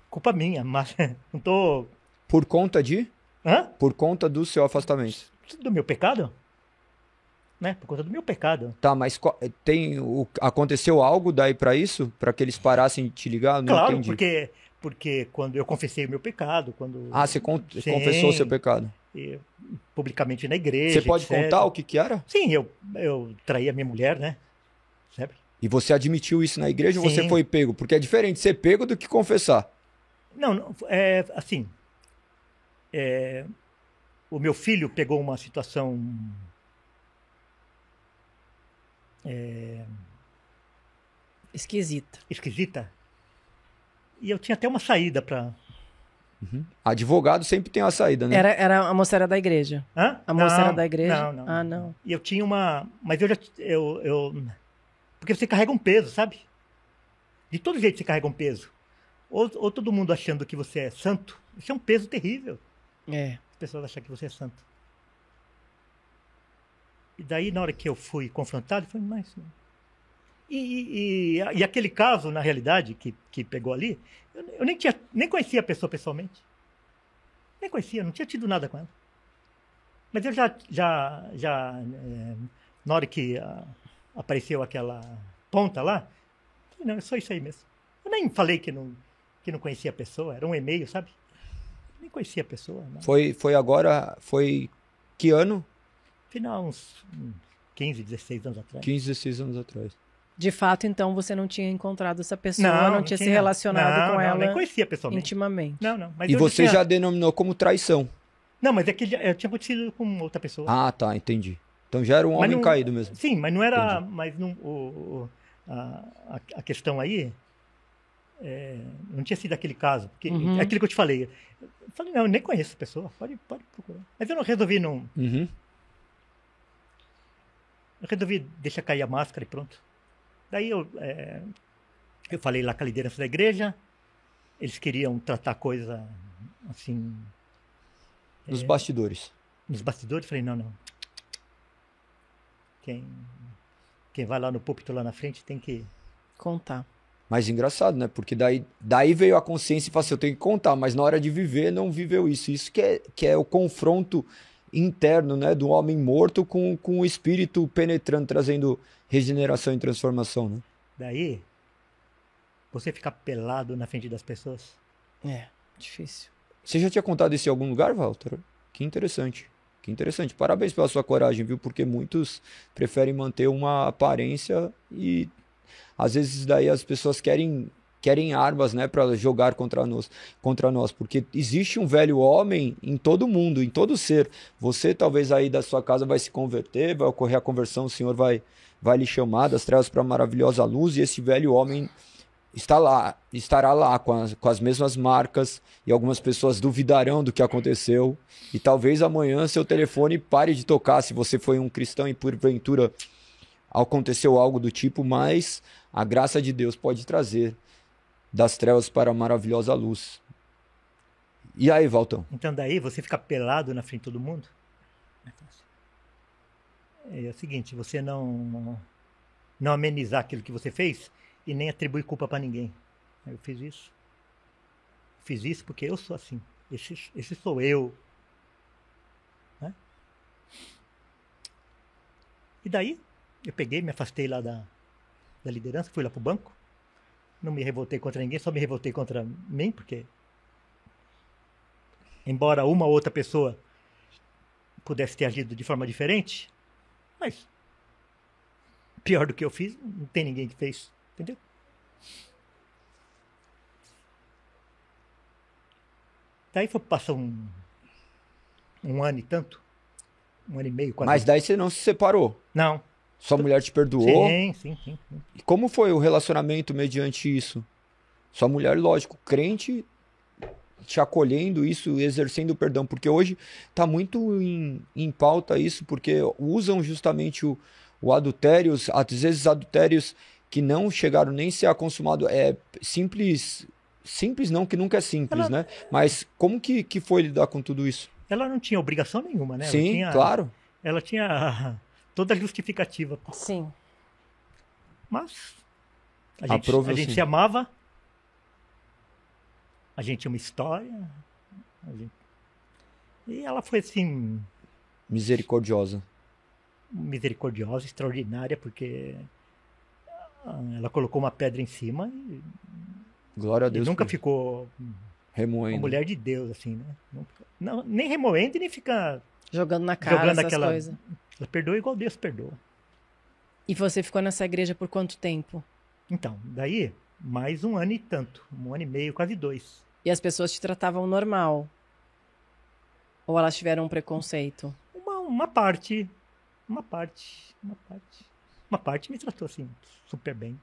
Culpa minha, mas não tô... Por conta de? Hã? Por conta do seu afastamento. Do meu pecado? Né? Por conta do meu pecado. Tá, mas aconteceu algo daí pra isso? Pra que eles parassem de te ligar? Não Claro, entendi. porque quando eu confessei o meu pecado, Ah, você confessou o seu pecado. Publicamente na igreja, Você pode etc. contar o que era? Sim, eu traí a minha mulher, né? Sabe? E você admitiu isso na igreja ou Sim. você foi pego? Porque é diferente ser pego do que confessar. Não, assim, o meu filho pegou uma situação Esquisita. esquisita e eu tinha até uma saída para... Advogado sempre tem uma saída, né? A moça era da igreja. Hã? A moça Não, era da igreja? Não. Ah, não. E eu tinha uma... Mas porque você carrega um peso, sabe? De todo jeito você carrega um peso. Ou todo mundo achando que você é santo. Isso é um peso terrível. É. As pessoas acham que você é santo. E daí, na hora que eu fui confrontado, eu falei, mas... E aquele caso, na realidade, que pegou ali, eu nem conhecia a pessoa pessoalmente. Nem conhecia, não tinha tido nada com ela. Mas eu na hora que apareceu aquela ponta lá, eu falei, não, é só isso aí mesmo. Eu nem falei que não conhecia a pessoa, era um e-mail, sabe? Nem conhecia a pessoa. Não. Foi que ano? Final, uns 15, 16 anos atrás. 15, 16 anos atrás. De fato, então, você não tinha encontrado essa pessoa, não tinha se relacionado com ela nem conhecia pessoalmente. intimamente. Não. Mas E eu você já denominou como traição. Não, mas é que eu tinha acontecido com outra pessoa. Ah, tá, entendi. Então já era um homem caído mesmo. Sim, mas não era... Entendi. Mas não, a questão aí... não tinha sido aquele caso. Porque é aquilo que eu te falei. Eu falei, não, eu nem conheço a pessoa. Pode procurar. Mas eu não resolvi não... Uhum. Eu resolvi deixar cair a máscara e pronto. Daí eu falei lá com a liderança da igreja, eles queriam tratar a coisa assim... Nos bastidores. Nos bastidores, falei, não. Quem vai lá no púlpito lá na frente tem que... Contar. Mas engraçado, né? Porque daí veio a consciência e falou assim, eu tenho que contar, mas na hora de viver, não viveu isso. Isso que é o confronto interno, né? Do homem morto com o espírito penetrando, trazendo regeneração e transformação, né? Daí, você ficar pelado na frente das pessoas. É, difícil. Você já tinha contado isso em algum lugar, Walter? Que interessante. Que interessante. Parabéns pela sua coragem, viu? Porque muitos preferem manter uma aparência e às vezes daí as pessoas querem armas, né, para jogar contra nós, porque existe um velho homem em todo mundo, em todo ser. Você talvez aí da sua casa vai se converter, vai ocorrer a conversão, o Senhor vai lhe chamar das trevas para a maravilhosa luz, e esse velho homem estará lá com as mesmas marcas, e algumas pessoas duvidarão do que aconteceu, e talvez amanhã seu telefone pare de tocar se você foi um cristão e porventura aconteceu algo do tipo, mas a graça de Deus pode trazer das trevas para a maravilhosa luz. E aí, Valtão? Então daí você fica pelado na frente de todo mundo. É o seguinte, você não amenizar aquilo que você fez e nem atribuir culpa para ninguém. Eu fiz isso. Fiz isso porque eu sou assim. Esse sou eu. Né? E daí, eu peguei, me afastei lá da liderança, fui lá pro banco. Não me revoltei contra ninguém, só me revoltei contra mim, porque embora uma ou outra pessoa pudesse ter agido de forma diferente, mas pior do que eu fiz, não tem ninguém que fez, entendeu? Daí foi passar um ano e tanto, um ano e meio, quase. Mas daí você não se separou? Não. Sua mulher te perdoou? Sim. E como foi o relacionamento mediante isso? Sua mulher, lógico, crente, te acolhendo isso, exercendo o perdão, porque hoje está muito em pauta isso, porque usam justamente o adultério, às vezes adultérios que não chegaram nem a ser consumado, é simples não, que nunca é simples, né? Mas como que foi lidar com tudo isso? Ela não tinha obrigação nenhuma, né? Sim, claro. Ela tinha toda a justificativa. Sim. Mas a gente se amava, a gente tinha uma história, e ela foi assim... Misericordiosa, extraordinária, porque ela colocou uma pedra em cima glória a Deus, e nunca ficou remoendo. uma mulher de Deus, assim, né? Não, nem remoendo e nem fica jogando na cara essas aquela coisas. Ela perdoa igual Deus perdoa. E você ficou nessa igreja por quanto tempo? Então, daí, mais um ano e tanto. Um ano e meio, quase 2. E as pessoas te tratavam normal? Ou elas tiveram um preconceito? Uma parte me tratou, assim, super bem.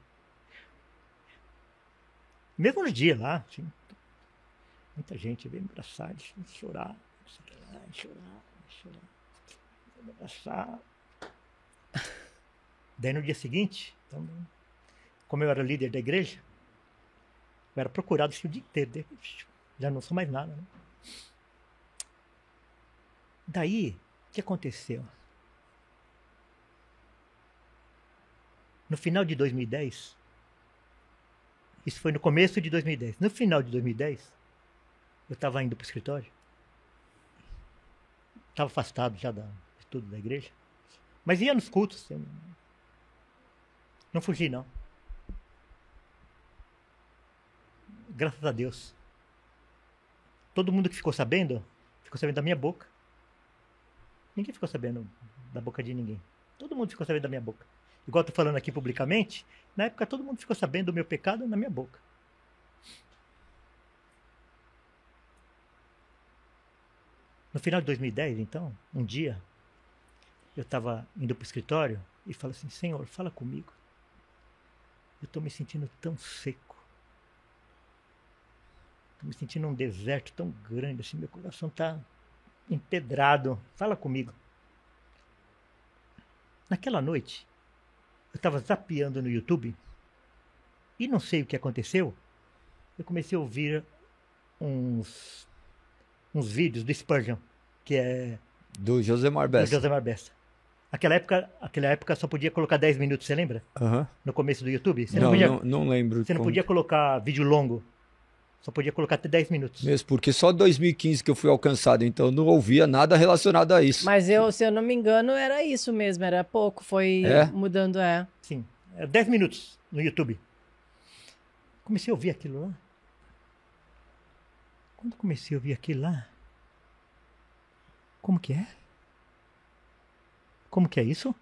Mesmo no dia lá, assim, muita gente veio me abraçar, chorar, me abraçar. Daí no dia seguinte, então, como eu era líder da igreja, eu era procurado o dia inteiro. Já não sou mais nada, né? Daí, o que aconteceu? No final de 2010, isso foi no começo de 2010. No final de 2010, eu estava indo para o escritório. Estava afastado já de tudo da igreja. Mas ia nos cultos. Não fugi, não. Graças a Deus. Todo mundo que ficou sabendo da minha boca. Ninguém ficou sabendo da boca de ninguém. Todo mundo ficou sabendo da minha boca. Igual eu tô falando aqui publicamente, na época todo mundo ficou sabendo do meu pecado na minha boca. No final de 2010, então, um dia, eu estava indo para o escritório e falei assim: Senhor, fala comigo. Eu estou me sentindo tão seco. Estou me sentindo num deserto tão grande, assim, meu coração está empedrado. Fala comigo. Naquela noite, eu estava zapeando no YouTube e não sei o que aconteceu. Eu comecei a ouvir uns vídeos do Spurgeon, que é... Do Josemar Bessa. Do Josemar Bessa. Aquela época só podia colocar 10 minutos, você lembra? Uhum. No começo do YouTube? Você não lembro. Você não podia colocar vídeo longo. Só podia colocar até 10 minutos. Mesmo, porque só 2015 que eu fui alcançado, então eu não ouvia nada relacionado a isso. Mas se eu não me engano, era isso mesmo, era pouco, foi mudando, Sim, era 10 minutos no YouTube. Comecei a ouvir aquilo lá. Quando comecei a ouvir aquilo lá, como que é? Como que é isso?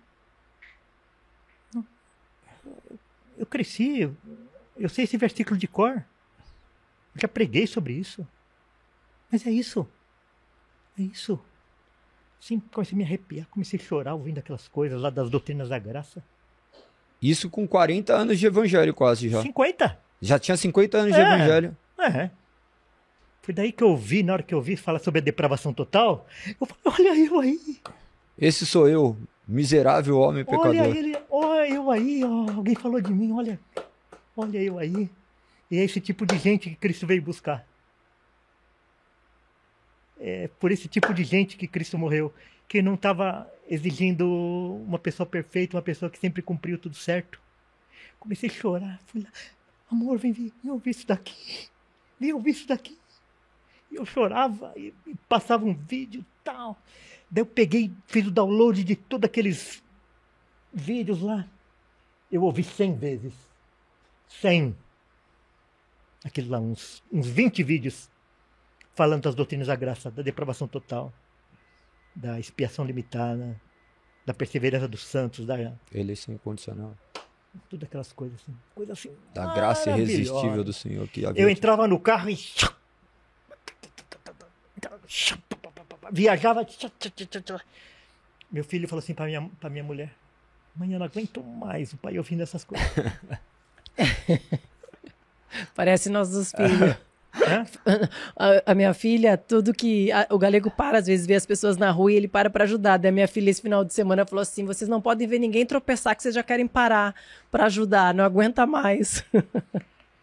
Eu cresci, eu sei esse versículo de cor. Eu já preguei sobre isso. Mas é isso. É isso. Sim, comecei a me arrepiar, comecei a chorar ouvindo aquelas coisas lá das doutrinas da graça. Isso com 40 anos de evangelho quase já. 50? Já tinha 50 anos de evangelho. É. Foi daí que eu vi, na hora que eu vi falar sobre a depravação total, eu falei, olha eu aí. Esse sou eu, miserável homem pecador. Olha eu aí, ó, alguém falou de mim, olha eu aí. E é esse tipo de gente que Cristo veio buscar. É por esse tipo de gente que Cristo morreu, que não estava exigindo uma pessoa perfeita, uma pessoa que sempre cumpriu tudo certo. Comecei a chorar, fui lá, amor, vem ouvir isso daqui. Vem ouvir isso daqui. E eu chorava e passava um vídeo e tal. Daí eu peguei, fiz o download de todos aqueles vídeos lá. Eu ouvi 100 vezes. 100. Aquilo lá, uns 20 vídeos falando das doutrinas da graça, da depravação total, da expiação limitada, da perseverança dos santos, da Eleição incondicional. tudo aquelas coisas assim. Coisa assim. Da graça irresistível maravilhosa. do Senhor que Eu entrava no carro e viajava. Meu filho falou assim para minha mulher: mãe, eu não aguento mais o pai ouvindo essas coisas. Parece nossos filhos. Hã? A minha filha, tudo que... o Galego para, às vezes, vê as pessoas na rua e ele para ajudar. Daí a minha filha, esse final de semana, falou assim, vocês não podem ver ninguém tropeçar, que vocês já querem parar para ajudar, não aguenta mais.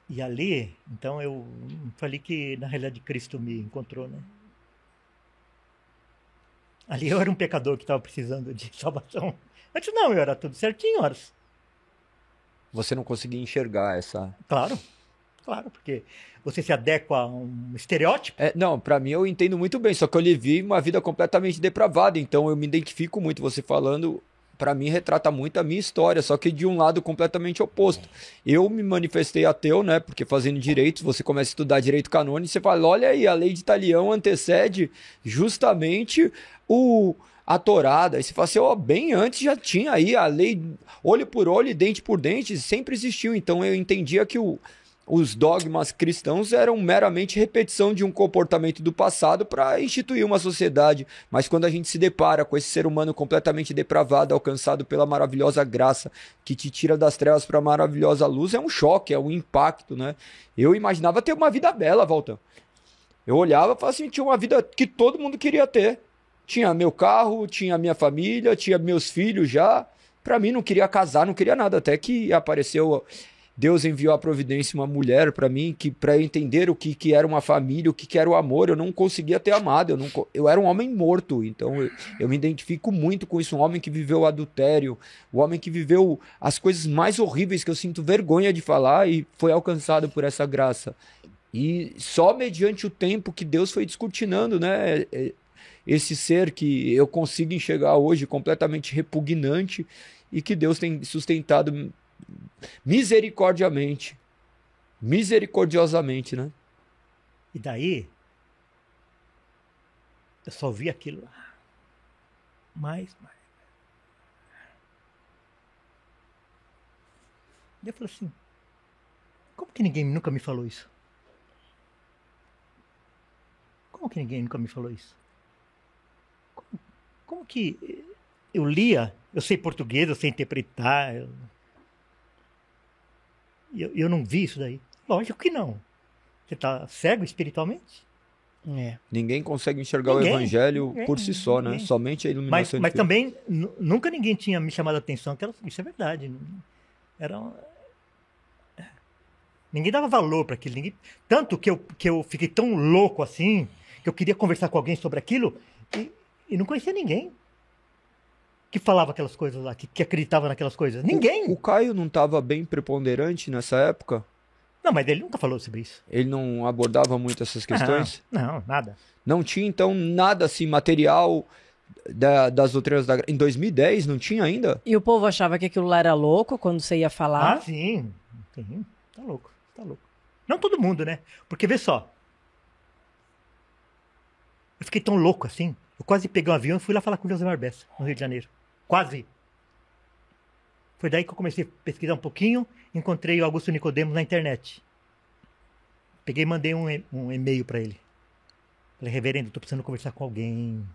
E ali, então eu falei que na realidade Cristo me encontrou, né? Ali eu era um pecador que estava precisando de salvação. Antes não, eu era tudo certinho, horas. Você não conseguia enxergar essa... Claro, porque você se adequa a um estereótipo. Não, pra mim eu entendo muito bem, só que eu vivi uma vida completamente depravada, então eu me identifico muito. Você falando, pra mim retrata muito a minha história, só que de um lado completamente oposto. Eu me manifestei ateu, né, porque fazendo direito, você começa a estudar direito canônico e você fala, olha aí, a lei de Italião antecede justamente a Torá. Aí você fala assim, ó, bem antes já tinha aí a lei olho por olho e dente por dente, sempre existiu. Então eu entendia que os dogmas cristãos eram meramente repetição de um comportamento do passado para instituir uma sociedade. Mas quando a gente se depara com esse ser humano completamente depravado, alcançado pela maravilhosa graça, que te tira das trevas para a maravilhosa luz, é um choque, é um impacto, né? Eu imaginava ter uma vida bela, Valtão. Eu olhava e falava assim, tinha uma vida que todo mundo queria ter. Tinha meu carro, tinha minha família, tinha meus filhos já. Para mim, não queria casar, não queria nada. Até que apareceu... Deus enviou a providência uma mulher para mim, que para eu entender o que era uma família, o que era o amor, eu não conseguia ter amado, eu era um homem morto, então eu me identifico muito com isso, um homem que viveu o adultério, um homem que viveu as coisas mais horríveis que eu sinto vergonha de falar e foi alcançado por essa graça. E só mediante o tempo que Deus foi descortinando, né, esse ser que eu consigo enxergar hoje completamente repugnante e que Deus tem sustentado misericordiosamente, né? E daí, eu só vi aquilo lá. Mais. E eu falei assim, como que ninguém nunca me falou isso? Como que ninguém nunca me falou isso? Como que eu lia, eu sei português, eu sei interpretar, eu não vi isso daí. Lógico que não. Você está cego espiritualmente? Ninguém consegue enxergar o evangelho por si só, né? Somente a iluminação. Mas também, nunca ninguém tinha me chamado a atenção. Isso é verdade. Ninguém dava valor para aquilo. Tanto que eu fiquei tão louco assim, que eu queria conversar com alguém sobre aquilo, e não conhecia ninguém que falava aquelas coisas lá, que acreditava naquelas coisas. Ninguém! O Caio não estava bem preponderante nessa época? Não, mas ele nunca falou sobre isso. Ele não abordava muito essas questões? Não, nada. Não tinha, então, nada assim, material das doutrinas da graça. Em 2010, não tinha ainda? E o povo achava que aquilo lá era louco quando você ia falar? Ah, sim. Tá louco. Não todo mundo, né? Porque, vê só. Eu fiquei tão louco assim. Eu quase peguei um avião e fui lá falar com o José Bessa, no Rio de Janeiro. Quase. Foi daí que eu comecei a pesquisar um pouquinho, encontrei o Augusto Nicodemos na internet. Peguei e mandei um e-mail para ele. Falei, reverendo, estou precisando conversar com alguém.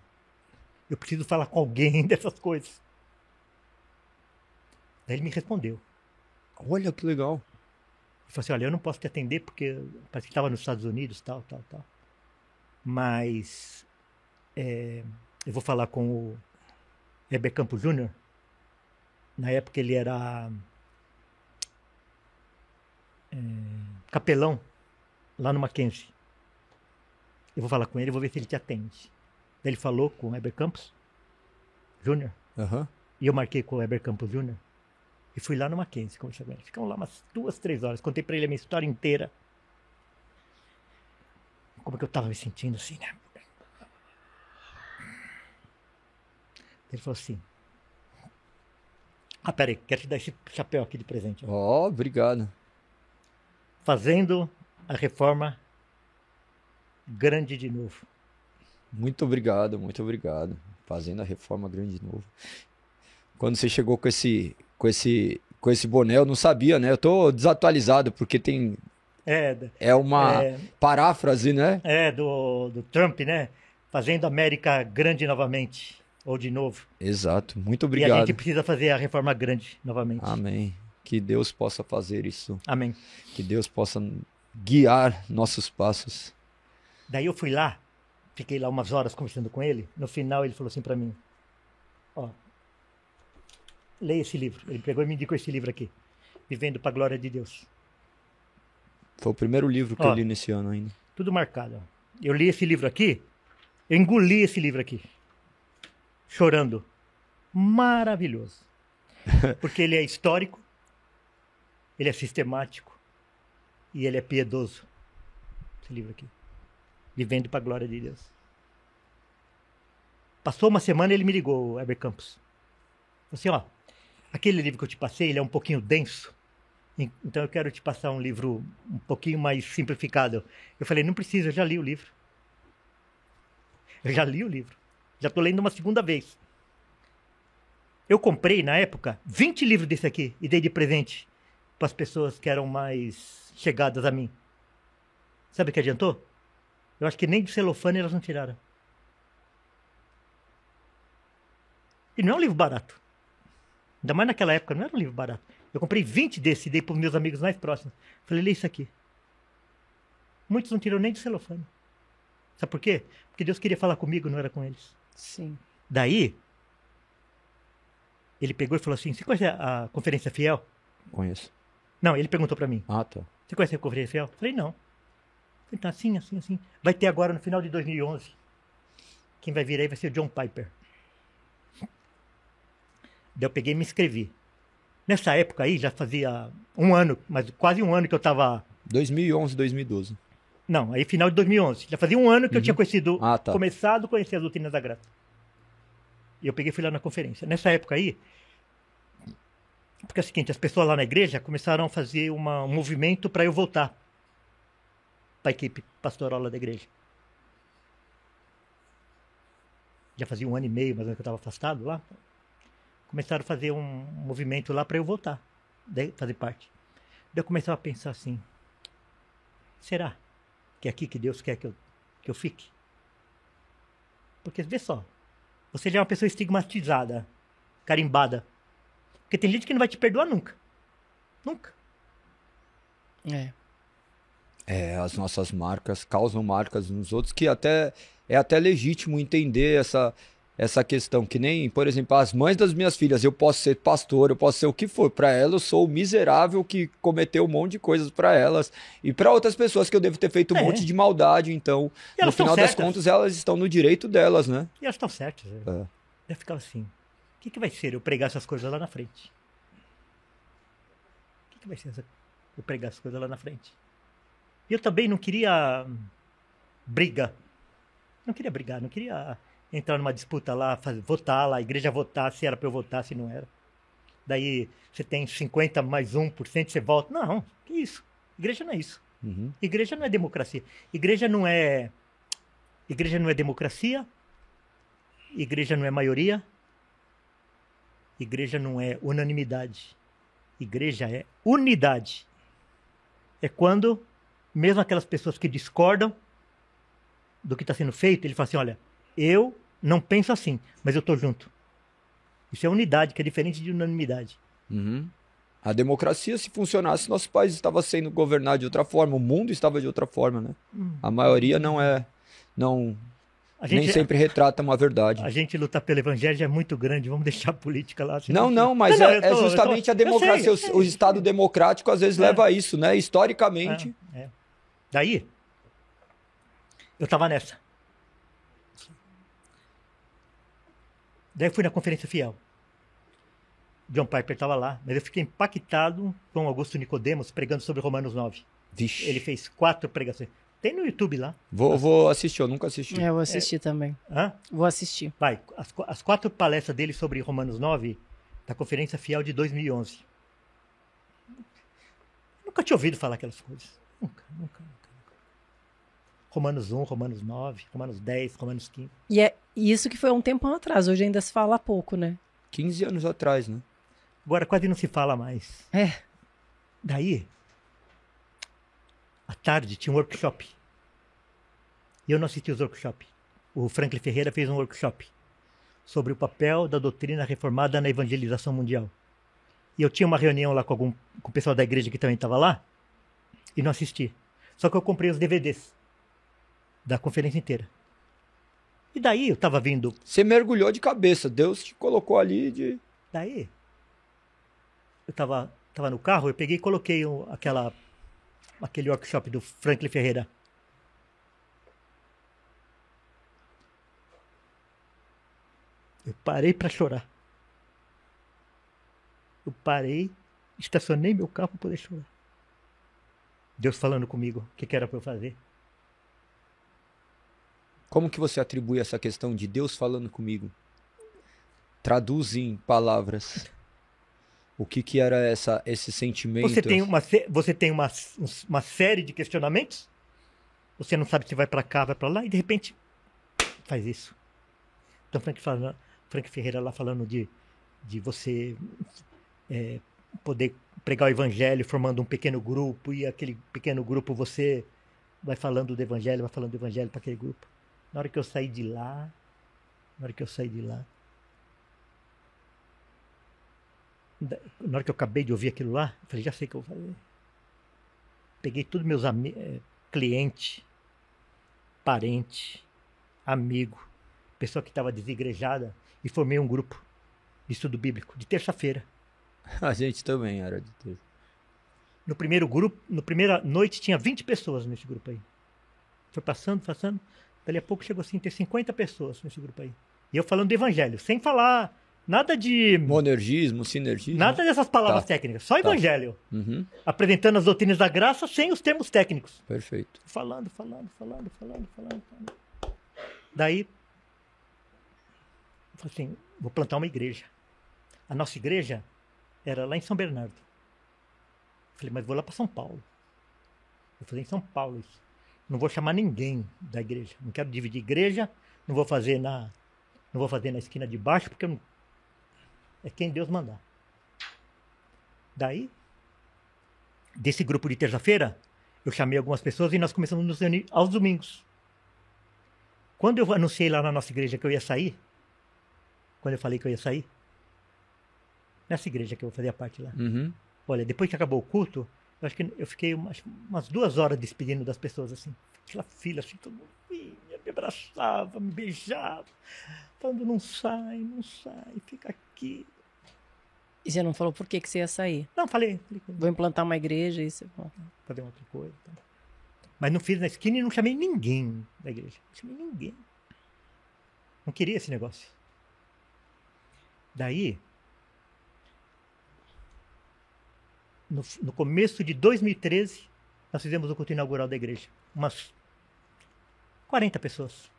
Eu preciso falar com alguém dessas coisas. Daí ele me respondeu. Olha que legal. Ele falou assim, olha, eu não posso te atender porque parece que estava nos Estados Unidos, tal. Mas eu vou falar com o Heber Campos Júnior. Na época ele era capelão lá no Mackenzie. Eu vou falar com ele e vou ver se ele te atende. Daí ele falou com o Heber Campos Júnior. Uhum. E eu marquei com o Heber Campos Júnior. E fui lá no Mackenzie conversar com ele. Ficamos lá umas 2, 3 horas. Contei pra ele a minha história inteira. Como que eu tava me sentindo assim, né? Ele falou assim: ah, peraí, quero te dar esse chapéu aqui de presente. Ó, obrigado. Fazendo a reforma grande de novo. Muito obrigado, muito obrigado. Fazendo a reforma grande de novo. Quando você chegou com esse boné, eu não sabia, né? Eu tô desatualizado, porque é uma paráfrase, né? Do Trump, né? Fazendo a América grande novamente. Ou de novo. Exato, muito E a obrigado. gente precisa fazer a reforma grande novamente. Amém. Que Deus possa fazer isso. Amém. Que Deus possa guiar nossos passos. Daí eu fui lá, fiquei lá umas horas conversando com ele. No final ele falou assim pra mim: ó, leia esse livro. Ele pegou e me indicou esse livro aqui, Vivendo para a Glória de Deus. Foi o primeiro livro que eu li nesse ano ainda. Tudo marcado. Ó. Eu li esse livro aqui, eu engoli esse livro aqui, chorando. Maravilhoso. Porque ele é histórico, ele é sistemático e ele é piedoso. Esse livro aqui. Vivendo para a Glória de Deus. Passou uma semana e ele me ligou, o Heber Campos. Assim, ó, aquele livro que eu te passei, ele é um pouquinho denso. Então eu quero te passar um livro um pouquinho mais simplificado. Eu falei, não precisa, eu já li o livro. Eu já li o livro. Já estou lendo uma segunda vez. Eu comprei, na época, 20 livros desse aqui e dei de presente para as pessoas que eram mais chegadas a mim. Sabe o que adiantou? Eu acho que nem de celofane elas não tiraram. E não é um livro barato. Ainda mais naquela época, não era um livro barato. Eu comprei 20 desses e dei para os meus amigos mais próximos. Falei, lê isso aqui. Muitos não tiram nem de celofane. Sabe por quê? Porque Deus queria falar comigo, não era com eles. Sim. Daí, ele pegou e falou assim, você conhece a Conferência Fiel? Conheço. Não, ele perguntou para mim. Ah, tá. Você conhece a Conferência Fiel? Falei, não. Falei, tá assim, assim, assim. Vai ter agora no final de 2011. Quem vai vir aí vai ser o John Piper. Daí eu peguei e me inscrevi. Nessa época aí, já fazia um ano, mas quase um ano que eu tava... 2011, 2012. Não, aí final de 2011. Já fazia um ano que eu tinha conhecido, tá. começado a conhecer as doutrinas da graça. E eu peguei e fui lá na conferência. Nessa época aí, porque é o seguinte, as pessoas lá na igreja começaram a fazer um movimento para eu voltar para a equipe pastoral lá da igreja. Já fazia um ano e meio, mais ou menos, que eu estava afastado lá. Começaram a fazer um movimento lá para eu voltar, fazer parte. Daí eu começava a pensar assim, será que é aqui que Deus quer que eu fique? Porque, vê só, você já é uma pessoa estigmatizada, carimbada. Porque tem gente que não vai te perdoar nunca. Nunca. As nossas marcas causam marcas nos outros, que é até legítimo entender essa questão, que nem, por exemplo, as mães das minhas filhas, eu posso ser pastor, eu posso ser o que for, para elas eu sou o miserável que cometeu um monte de coisas para elas, e para outras pessoas que eu devo ter feito um monte de maldade, então, no final das contas, elas estão no direito delas, né? E elas estão certas. Eu ficava assim, o que vai ser eu pregar essas coisas lá na frente? O que vai ser eu pregar essas coisas lá na frente? E eu também não queria briga. Não queria brigar, não queria entrar numa disputa lá, votar lá, a igreja votar, se era para eu votar, se não era. Daí você tem 50 mais 1%, você volta. Não, que isso? Igreja não é isso. Uhum. Igreja não é democracia. Igreja não é democracia. Igreja não é maioria. Igreja não é unanimidade. Igreja é unidade. É quando, mesmo aquelas pessoas que discordam do que está sendo feito, ele fala assim, olha, eu não penso assim, mas eu estou junto. Isso é unidade, que é diferente de unanimidade. Uhum. A democracia, se funcionasse, nosso país estava sendo governado de outra forma, o mundo estava de outra forma, né? A maioria nem sempre retrata uma verdade. A gente lutar pelo evangelho já é muito grande, vamos deixar a política lá. Mas é justamente a democracia, o Estado democrático às vezes leva a isso, né? Historicamente. Daí, eu estava nessa. Daí eu fui na Conferência Fiel. John Piper estava lá, mas eu fiquei impactado com Augusto Nicodemos pregando sobre Romanos 9. Vixe. Ele fez 4 pregações. Tem no YouTube lá. Vou assistir, eu nunca assisti. Eu vou assistir também. Hã? Vou assistir. Vai, as 4 palestras dele sobre Romanos 9, da Conferência Fiel de 2011. Nunca tinha ouvido falar aquelas coisas. Nunca. Romanos 1, Romanos 9, Romanos 10, Romanos 15. E é isso que foi um tempão atrás. Hoje ainda se fala pouco, né? 15 anos atrás, né? Agora quase não se fala mais. É. Daí, à tarde, tinha um workshop. E eu não assisti os workshops. O Franklin Ferreira fez um workshop sobre o papel da doutrina reformada na evangelização mundial. E eu tinha uma reunião lá com o pessoal da igreja que também estava lá, e não assisti. Só que eu comprei os DVDs da conferência inteira. E daí eu estava vindo... Você mergulhou de cabeça, Deus te colocou ali de... Daí, eu estava no carro, eu peguei e coloquei aquele workshop do Franklin Ferreira. Eu parei para chorar. Eu parei, estacionei meu carro para poder chorar. Deus falando comigo, o que era para eu fazer. Como que você atribui essa questão de Deus falando comigo? Traduz em palavras. O que era esse sentimento? Você tem uma série de questionamentos. Você não sabe se vai para cá, vai para lá, e de repente faz isso. Então Frank Ferreira lá falando de você poder pregar o evangelho formando um pequeno grupo, e aquele pequeno grupo você vai falando do evangelho para aquele grupo. Na hora que eu saí de lá, na hora que eu acabei de ouvir aquilo lá, eu falei, já sei o que eu vou fazer. Peguei todos meus clientes, parente, amigo, pessoa que estava desigrejada, e formei um grupo de estudo bíblico, de terça-feira. A gente também era de terça. No primeiro grupo, na primeira noite, tinha 20 pessoas nesse grupo aí. Foi passando. Dali a pouco chegou assim, ter 50 pessoas nesse grupo aí. E eu falando do evangelho, sem falar nada de... Monergismo, sinergismo. Nada dessas palavras técnicas, só evangelho. Uhum. Apresentando as doutrinas da graça sem os termos técnicos. Perfeito. Falando. Daí, eu falei assim, vou plantar uma igreja. A nossa igreja era lá em São Bernardo. Eu falei, mas vou lá para São Paulo. Vou fazer em São Paulo isso. Não vou chamar ninguém da igreja. Não quero dividir igreja. Não vou fazer na esquina de baixo, porque é quem Deus mandar. Daí, desse grupo de terça-feira, eu chamei algumas pessoas e nós começamos a nos reunir aos domingos. Quando eu anunciei lá na nossa igreja que eu ia sair, quando eu falei que eu ia sair, nessa igreja que eu fazia parte lá, Uhum. olha, depois que acabou o culto, eu acho que eu fiquei umas 2 horas despedindo das pessoas, assim. Aquela fila, assim, todo mundo vinha, me abraçava, me beijava, falando, não sai, fica aqui. E você não falou por que você ia sair? Não, falei Vou implantar uma igreja e você... fazer uma outra coisa. Tá. Mas não fiz na esquina e não chamei ninguém da igreja. Não chamei ninguém. Não queria esse negócio. Daí, no começo de 2013, nós fizemos o culto inaugural da igreja. Umas 40 pessoas.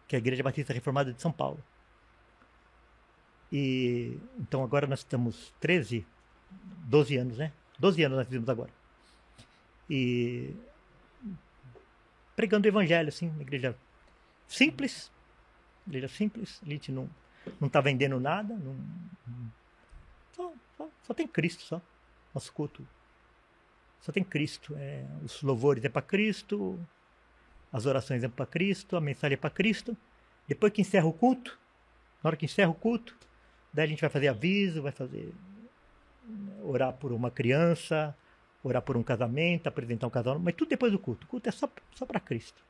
Que é a Igreja Batista Reformada de São Paulo. E então agora nós estamos 12 anos, né? 12 anos nós fizemos agora. E pregando o evangelho, assim, uma igreja simples. Igreja simples. A gente não está vendendo nada. Só tem Cristo, só. Nosso culto só tem Cristo. Os louvores é para Cristo, as orações é para Cristo, a mensagem é para Cristo. Depois que encerra o culto, na hora que encerra o culto, daí a gente vai fazer aviso, orar por uma criança, orar por um casamento, apresentar um casal, mas tudo depois do culto. O culto é só para Cristo.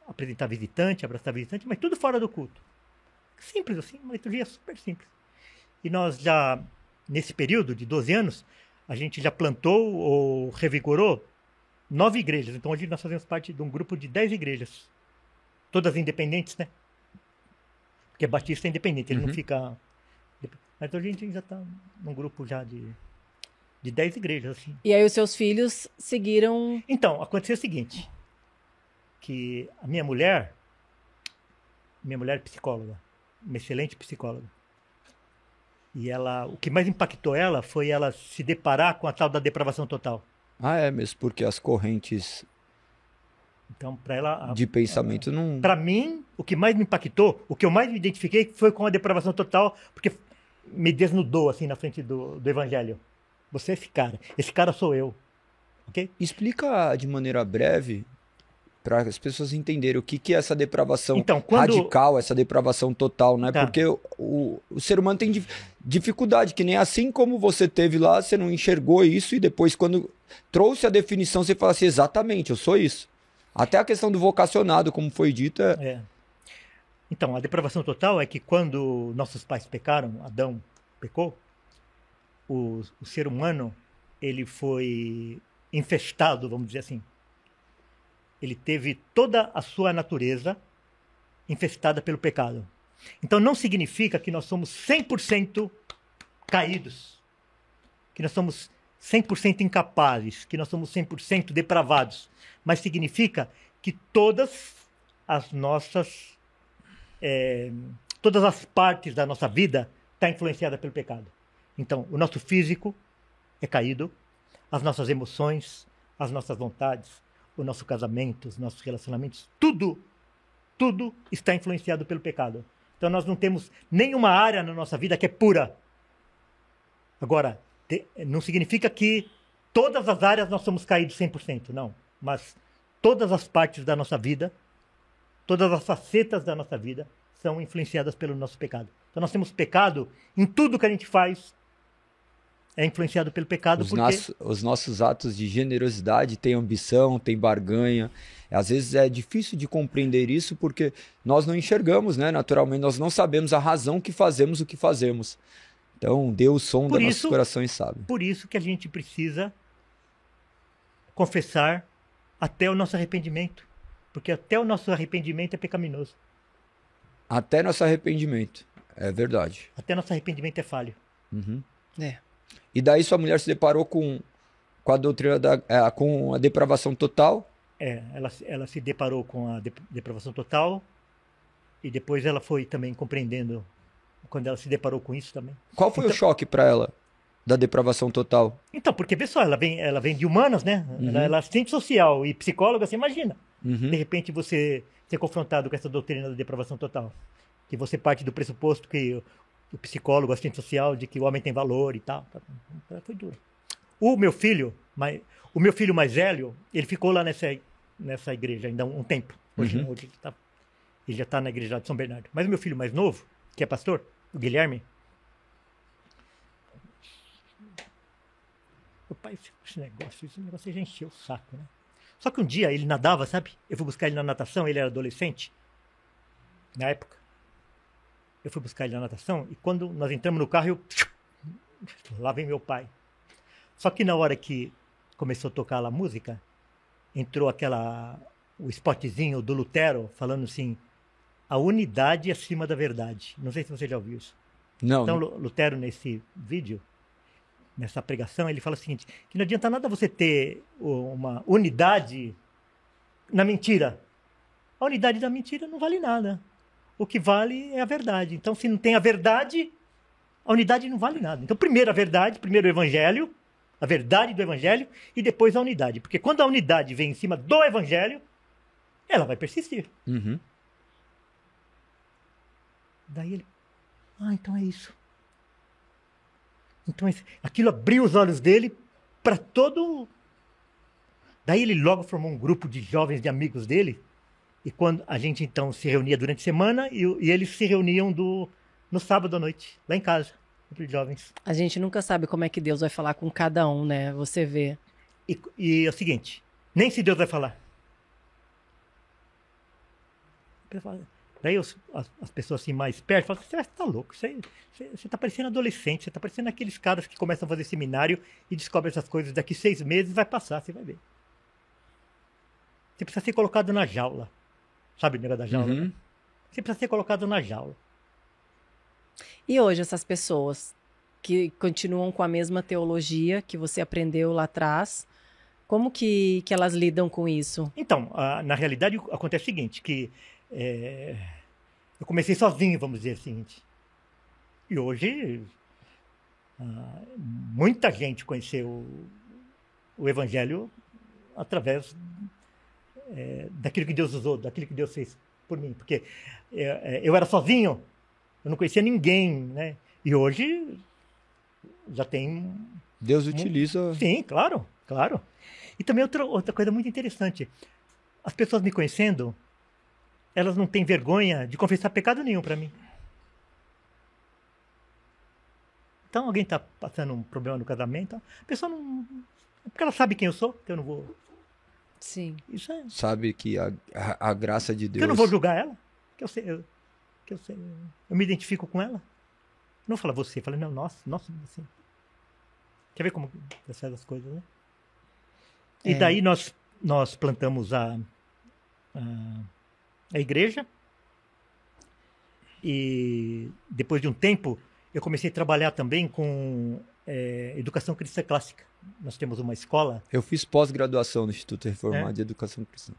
Apresentar visitante, abraçar visitante, mas tudo fora do culto. Simples assim, uma liturgia super simples. E nós já, nesse período de 12 anos, a gente já plantou ou revigorou 9 igrejas. Então hoje nós fazemos parte de um grupo de 10 igrejas. Todas independentes, né? Porque Batista é independente, ele não fica... Mas hoje a gente já está num grupo já de 10 igrejas, assim. E aí os seus filhos seguiram... Então, aconteceu o seguinte, que a minha mulher é psicóloga, uma excelente psicóloga. E o que mais impactou ela foi ela se deparar com a tal da depravação total. Ah, é mesmo, porque as correntes Então, para ela... de pensamento não... Para mim, o que mais me impactou, o que eu mais me identifiquei foi com a depravação total, porque me desnudou, assim, na frente do evangelho. Você é esse cara sou eu, ok? Explica de maneira breve para as pessoas entenderem o que é essa depravação Então, radical, essa depravação total, né? Tá. Porque o ser humano tem dificuldade, que nem assim como você teve lá, você não enxergou isso e depois quando trouxe a definição, você fala assim, exatamente, eu sou isso. Até a questão do vocacionado, como foi dito, Então, a depravação total é que quando nossos pais pecaram, Adão pecou, o ser humano, ele foi infestado, vamos dizer assim. Ele teve toda a sua natureza infestada pelo pecado. Então, não significa que nós somos 100% caídos, que nós somos 100% incapazes, que nós somos 100% depravados, mas significa que todas as partes da nossa vida estão influenciadas pelo pecado. Então, o nosso físico é caído, as nossas emoções, as nossas vontades, o nosso casamento, os nossos relacionamentos, tudo está influenciado pelo pecado. Então, nós não temos nenhuma área na nossa vida que é pura. Agora, não significa que todas as áreas nós somos caídos 100%, não. Mas todas as partes da nossa vida, todas as facetas da nossa vida são influenciadas pelo nosso pecado. Então nós temos pecado em tudo que a gente faz, é influenciado pelo pecado. Os nossos atos de generosidade têm ambição, têm barganha. Às vezes é difícil de compreender isso porque nós não enxergamos, né? Naturalmente, nós não sabemos a razão que fazemos o que fazemos. Então, Deus sonda nossos corações, sabe? Por isso que a gente precisa confessar até o nosso arrependimento. Porque até o nosso arrependimento é pecaminoso. Até nosso arrependimento, é verdade. Até nosso arrependimento é falho. Uhum. É. E daí sua mulher se deparou com a doutrina com a depravação total? Ela se deparou com a depravação total e depois ela foi também compreendendo quando ela se deparou com isso também. Qual foi o choque para ela da depravação total? Então, porque, pessoal, ela vem de humanas, né? Uhum. Ela é assistente social e psicóloga, você imagina. Uhum. De repente você ser confrontado com essa doutrina da depravação total. Que você parte do pressuposto que o psicólogo, o assistente social, de que o homem tem valor e tal. Foi duro. O meu filho mais velho, ele ficou lá nessa igreja ainda um tempo. Hoje, Uhum. hoje ele já está na igreja de São Bernardo. Mas o meu filho mais novo, que é pastor, o Guilherme, meu pai, esse negócio já encheu o saco, né? Só que um dia ele nadava, sabe? Eu fui buscar ele na natação, ele era adolescente, na época. Eu fui buscar ele na natação e quando nós entramos no carro, lá vem meu pai. Só que na hora que começou a tocar lá a música, entrou o spotzinho do Lutero falando assim, a unidade acima da verdade. Não sei se você já ouviu isso. Não. Então, Lutero, nesse vídeo, nessa pregação, ele fala o seguinte, que não adianta nada você ter uma unidade na mentira. A unidade da mentira não vale nada. O que vale é a verdade. Então, se não tem a verdade, a unidade não vale nada. Então, primeiro a verdade, primeiro o evangelho, a verdade do evangelho, e depois a unidade. Porque quando a unidade vem em cima do evangelho, ela vai persistir. Uhum. Daí ele, então é isso. Então aquilo abriu os olhos dele para todo... Daí ele logo formou um grupo de jovens, de amigos dele, e quando a gente então se reunia durante a semana, e eles se reuniam no sábado à noite, lá em casa, entre jovens. A gente nunca sabe como é que Deus vai falar com cada um, né? Você vê. E é o seguinte, nem se Deus vai falar. Daí as pessoas assim mais perto falam, você está louco, você está parecendo adolescente, você está parecendo aqueles caras que começam a fazer seminário e descobrem essas coisas, daqui 6 meses vai passar, você vai ver. Você precisa ser colocado na jaula. Sabe o negócio da jaula? Uhum. Né? Você precisa ser colocado na jaula. E hoje essas pessoas que continuam com a mesma teologia que você aprendeu lá atrás, como que elas lidam com isso? Então, na realidade, acontece o seguinte, que eu comecei sozinho, vamos dizer assim. E hoje, muita gente conheceu o Evangelho através daquilo que Deus usou, daquilo que Deus fez por mim. Porque eu era sozinho, eu não conhecia ninguém, né? E hoje já tem... Deus utiliza... Sim, claro, claro. E também outra coisa muito interessante. As pessoas me conhecendo, elas não têm vergonha de confessar pecado nenhum para mim. Então, alguém está passando um problema no casamento, a pessoa não... Porque ela sabe quem eu sou, que eu não vou... Sim. Isso é... Sabe que a graça de Deus... Que eu não vou julgar ela, que eu sei... Eu me identifico com ela. Não fala você, fala, não, nossa, você. Quer ver como faz as coisas, né? E daí nós plantamos a igreja. E depois de um tempo, eu comecei a trabalhar também com educação cristã clássica. Nós temos uma escola. Eu fiz pós-graduação no Instituto Reformado de Educação Cristã.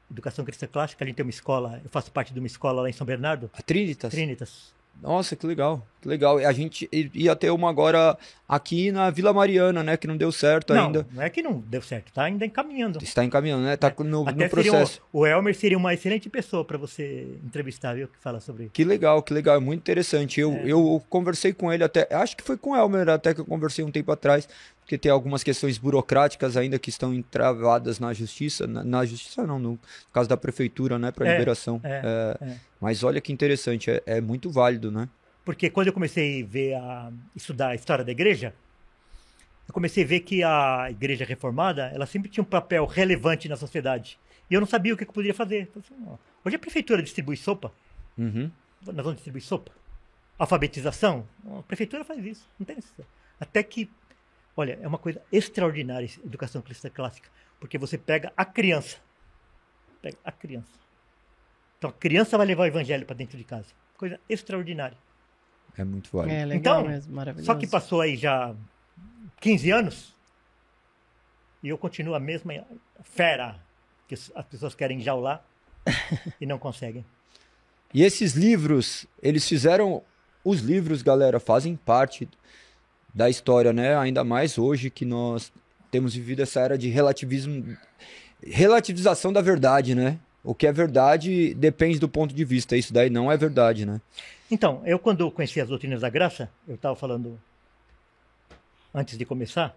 Educação cristã clássica, a gente tem uma escola, eu faço parte de uma escola lá em São Bernardo. A Trinitas? Trinitas. Nossa, que legal, que legal. A gente ia ter uma agora aqui na Vila Mariana, né, que não deu certo ainda. Não é que não deu certo, tá ainda encaminhando. Está encaminhando, né? Tá no processo. O Elmer seria uma excelente pessoa para você entrevistar, viu, que fala sobre isso. Que legal, é muito interessante. Eu conversei com ele até, acho que foi com o Elmer até que eu conversei um tempo atrás, porque tem algumas questões burocráticas ainda que estão entravadas na justiça, na justiça não, no caso da prefeitura, né, para liberação. Mas olha que interessante, é muito válido, né? Porque quando eu comecei a estudar a história da igreja, eu comecei a ver que a igreja reformada, ela sempre tinha um papel relevante na sociedade. E eu não sabia o que eu poderia fazer. Então, assim, hoje a prefeitura distribui sopa. Uhum. Nós vamos distribuir sopa. Alfabetização. A prefeitura faz isso. Não tem necessidade. Até que, olha, é uma coisa extraordinária a educação cristã clássica. Porque você pega a criança. Então a criança vai levar o evangelho para dentro de casa. Coisa extraordinária. É muito válido. É legal então, mesmo, maravilhoso. Só que passou aí já 15 anos e eu continuo a mesma fera que as pessoas querem enjaular e não conseguem. E esses livros, eles fizeram... Os livros, galera, fazem parte da história, né? Ainda mais hoje que nós temos vivido essa era de relativização da verdade, né? O que é verdade depende do ponto de vista. Isso daí não é verdade, né? Então, eu quando conheci as doutrinas da graça, eu estava falando antes de começar,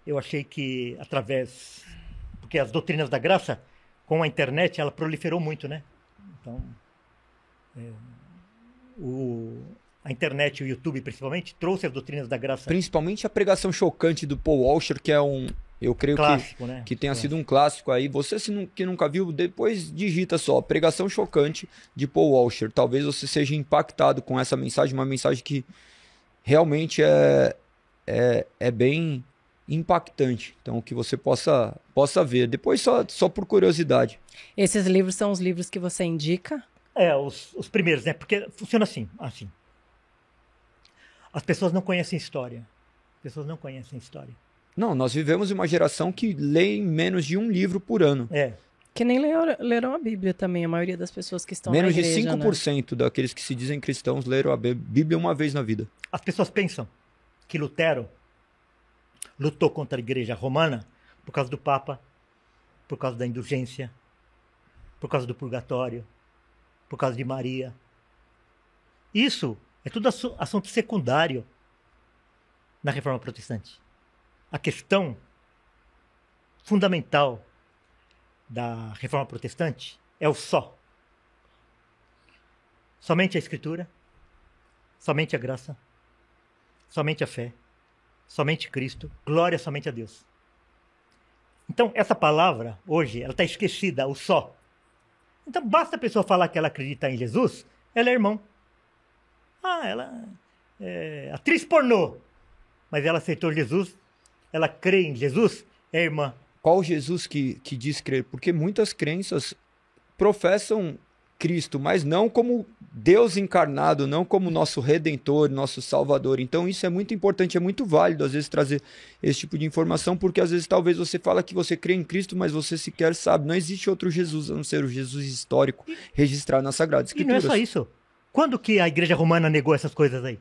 eu achei que através... Porque as doutrinas da graça, com a internet, ela proliferou muito, né? Então, a internet e o YouTube, principalmente, trouxe as doutrinas da graça. Principalmente a pregação chocante do Paul Washer, que é eu creio clássico, né? Que tenha sido um clássico aí. Você que nunca viu, depois digita só, pregação chocante de Paul Washer. Talvez você seja impactado com essa mensagem, uma mensagem que realmente é bem impactante. Então, que você possa ver. Depois só por curiosidade. Esses livros são os livros que você indica? Os primeiros, né? Porque funciona assim. As pessoas não conhecem história. Não, nós vivemos uma geração que lê menos de um livro por ano. Que nem leram a Bíblia também, a maioria das pessoas que estão menos na igreja, de 5% daqueles que se dizem cristãos leram a Bíblia uma vez na vida. As pessoas pensam que Lutero lutou contra a igreja romana por causa do Papa, por causa da indulgência, por causa do purgatório, por causa de Maria. Isso é tudo assunto secundário na Reforma Protestante. A questão fundamental da Reforma Protestante é o só. Somente a Escritura, somente a graça, somente a fé, somente Cristo, glória somente a Deus. Então, essa palavra, hoje, ela está esquecida, o só. Então, basta a pessoa falar que ela acredita em Jesus, ela é irmão. Ela é atriz pornô, mas ela aceitou Jesus, ela crê em Jesus, é irmã. Qual Jesus que diz crer? Porque muitas crenças professam Cristo, mas não como Deus encarnado, não como nosso Redentor, nosso Salvador. Então isso é muito importante, é muito válido às vezes trazer esse tipo de informação, porque às vezes talvez você fala que você crê em Cristo, mas você sequer sabe, não existe outro Jesus, a não ser o Jesus histórico registrado na Sagrada Escritura. E não é só isso. Quando que a Igreja Romana negou essas coisas aí?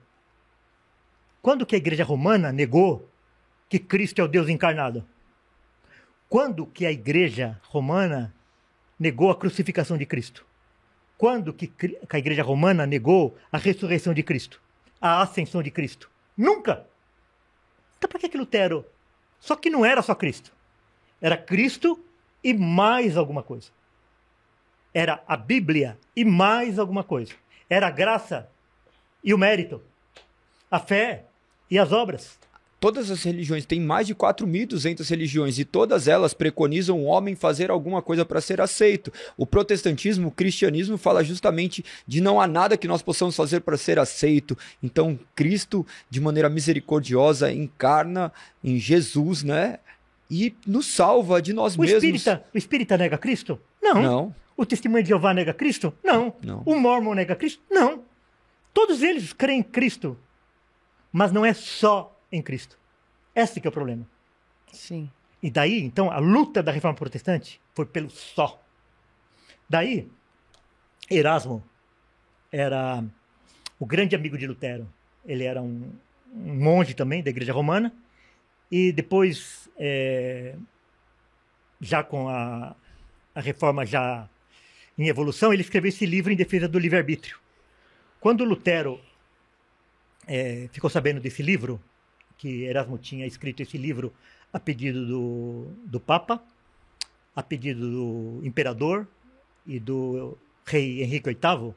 Quando que a Igreja Romana negou que Cristo é o Deus encarnado? Quando que a Igreja Romana negou a crucificação de Cristo? Quando que a Igreja Romana negou a ressurreição de Cristo? A ascensão de Cristo? Nunca! Então por que Lutero? Só que não era só Cristo. Era Cristo e mais alguma coisa. Era a Bíblia e mais alguma coisa. Era a graça e o mérito. A fé e as obras. Todas as religiões, tem mais de 4.200 religiões e todas elas preconizam o homem fazer alguma coisa para ser aceito. O protestantismo, o cristianismo fala justamente de não há nada que nós possamos fazer para ser aceito. Então Cristo, de maneira misericordiosa, encarna em Jesus, né? E nos salva de nós mesmos. O espírita nega Cristo? Não. Não. O testemunho de Jeová nega Cristo? Não. Não. O Mórmon nega Cristo? Não. Todos eles creem em Cristo, mas não é só em Cristo. Esse que é o problema. Sim. E daí, então, a luta da Reforma Protestante foi pelo só. Daí, Erasmo era o grande amigo de Lutero. Ele era um monge também da Igreja Romana. E depois, já com a Reforma já em evolução, ele escreveu esse livro em defesa do livre-arbítrio. Quando Lutero ficou sabendo desse livro, que Erasmo tinha escrito esse livro a pedido do Papa, a pedido do Imperador e do rei Henrique VIII,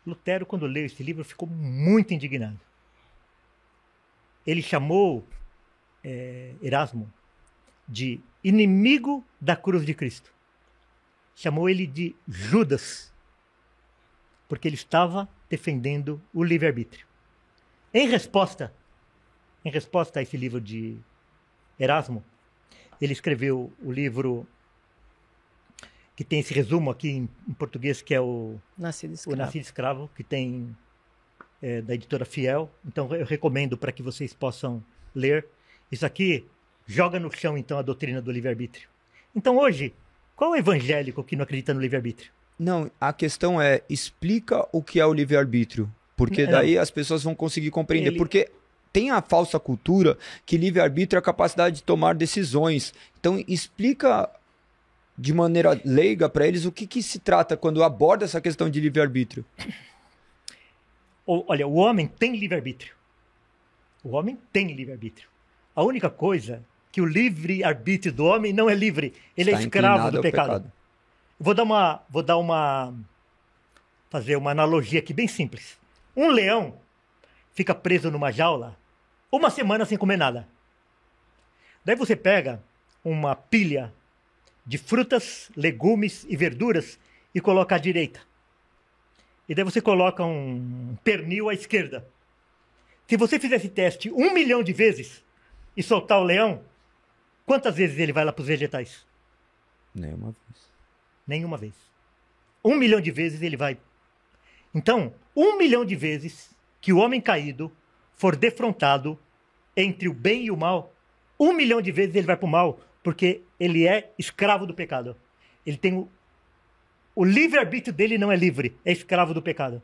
Lutero, quando leu esse livro, ficou muito indignado. Ele chamou Erasmo de inimigo da cruz de Cristo. Chamou ele de Judas, porque ele estava defendendo o livre-arbítrio. Em resposta a esse livro de Erasmo, ele escreveu o livro que tem esse resumo aqui em português, que é o Nascido Escravo. O Nascido Escravo, que tem da editora Fiel. Então eu recomendo para que vocês possam ler. Isso aqui joga no chão, então, a doutrina do livre-arbítrio. Então hoje, qual é o evangélico que não acredita no livre-arbítrio? Não, a questão explica o que é o livre-arbítrio, porque daí as pessoas vão conseguir compreender, porque tem a falsa cultura que livre-arbítrio é a capacidade de tomar decisões. Então explica de maneira leiga para eles o que se trata quando aborda essa questão de livre-arbítrio. Olha, o homem tem livre-arbítrio. O homem tem livre-arbítrio. A única coisa que o livre-arbítrio do homem não é livre. Ele é escravo do pecado. Fazer uma analogia aqui bem simples. Um leão fica preso numa jaula uma semana sem comer nada. Daí você pega uma pilha de frutas, legumes e verduras e coloca à direita. E daí você coloca um pernil à esquerda. Se você fizer esse teste 1 milhão de vezes e soltar o leão, quantas vezes ele vai lá para os vegetais? Nenhuma vez. Nenhuma vez. 1 milhão de vezes ele vai. Então, 1 milhão de vezes que o homem caído for defrontado entre o bem e o mal, 1 milhão de vezes ele vai para o mal, porque ele é escravo do pecado. Ele tem o livre-arbítrio dele não é livre, é escravo do pecado.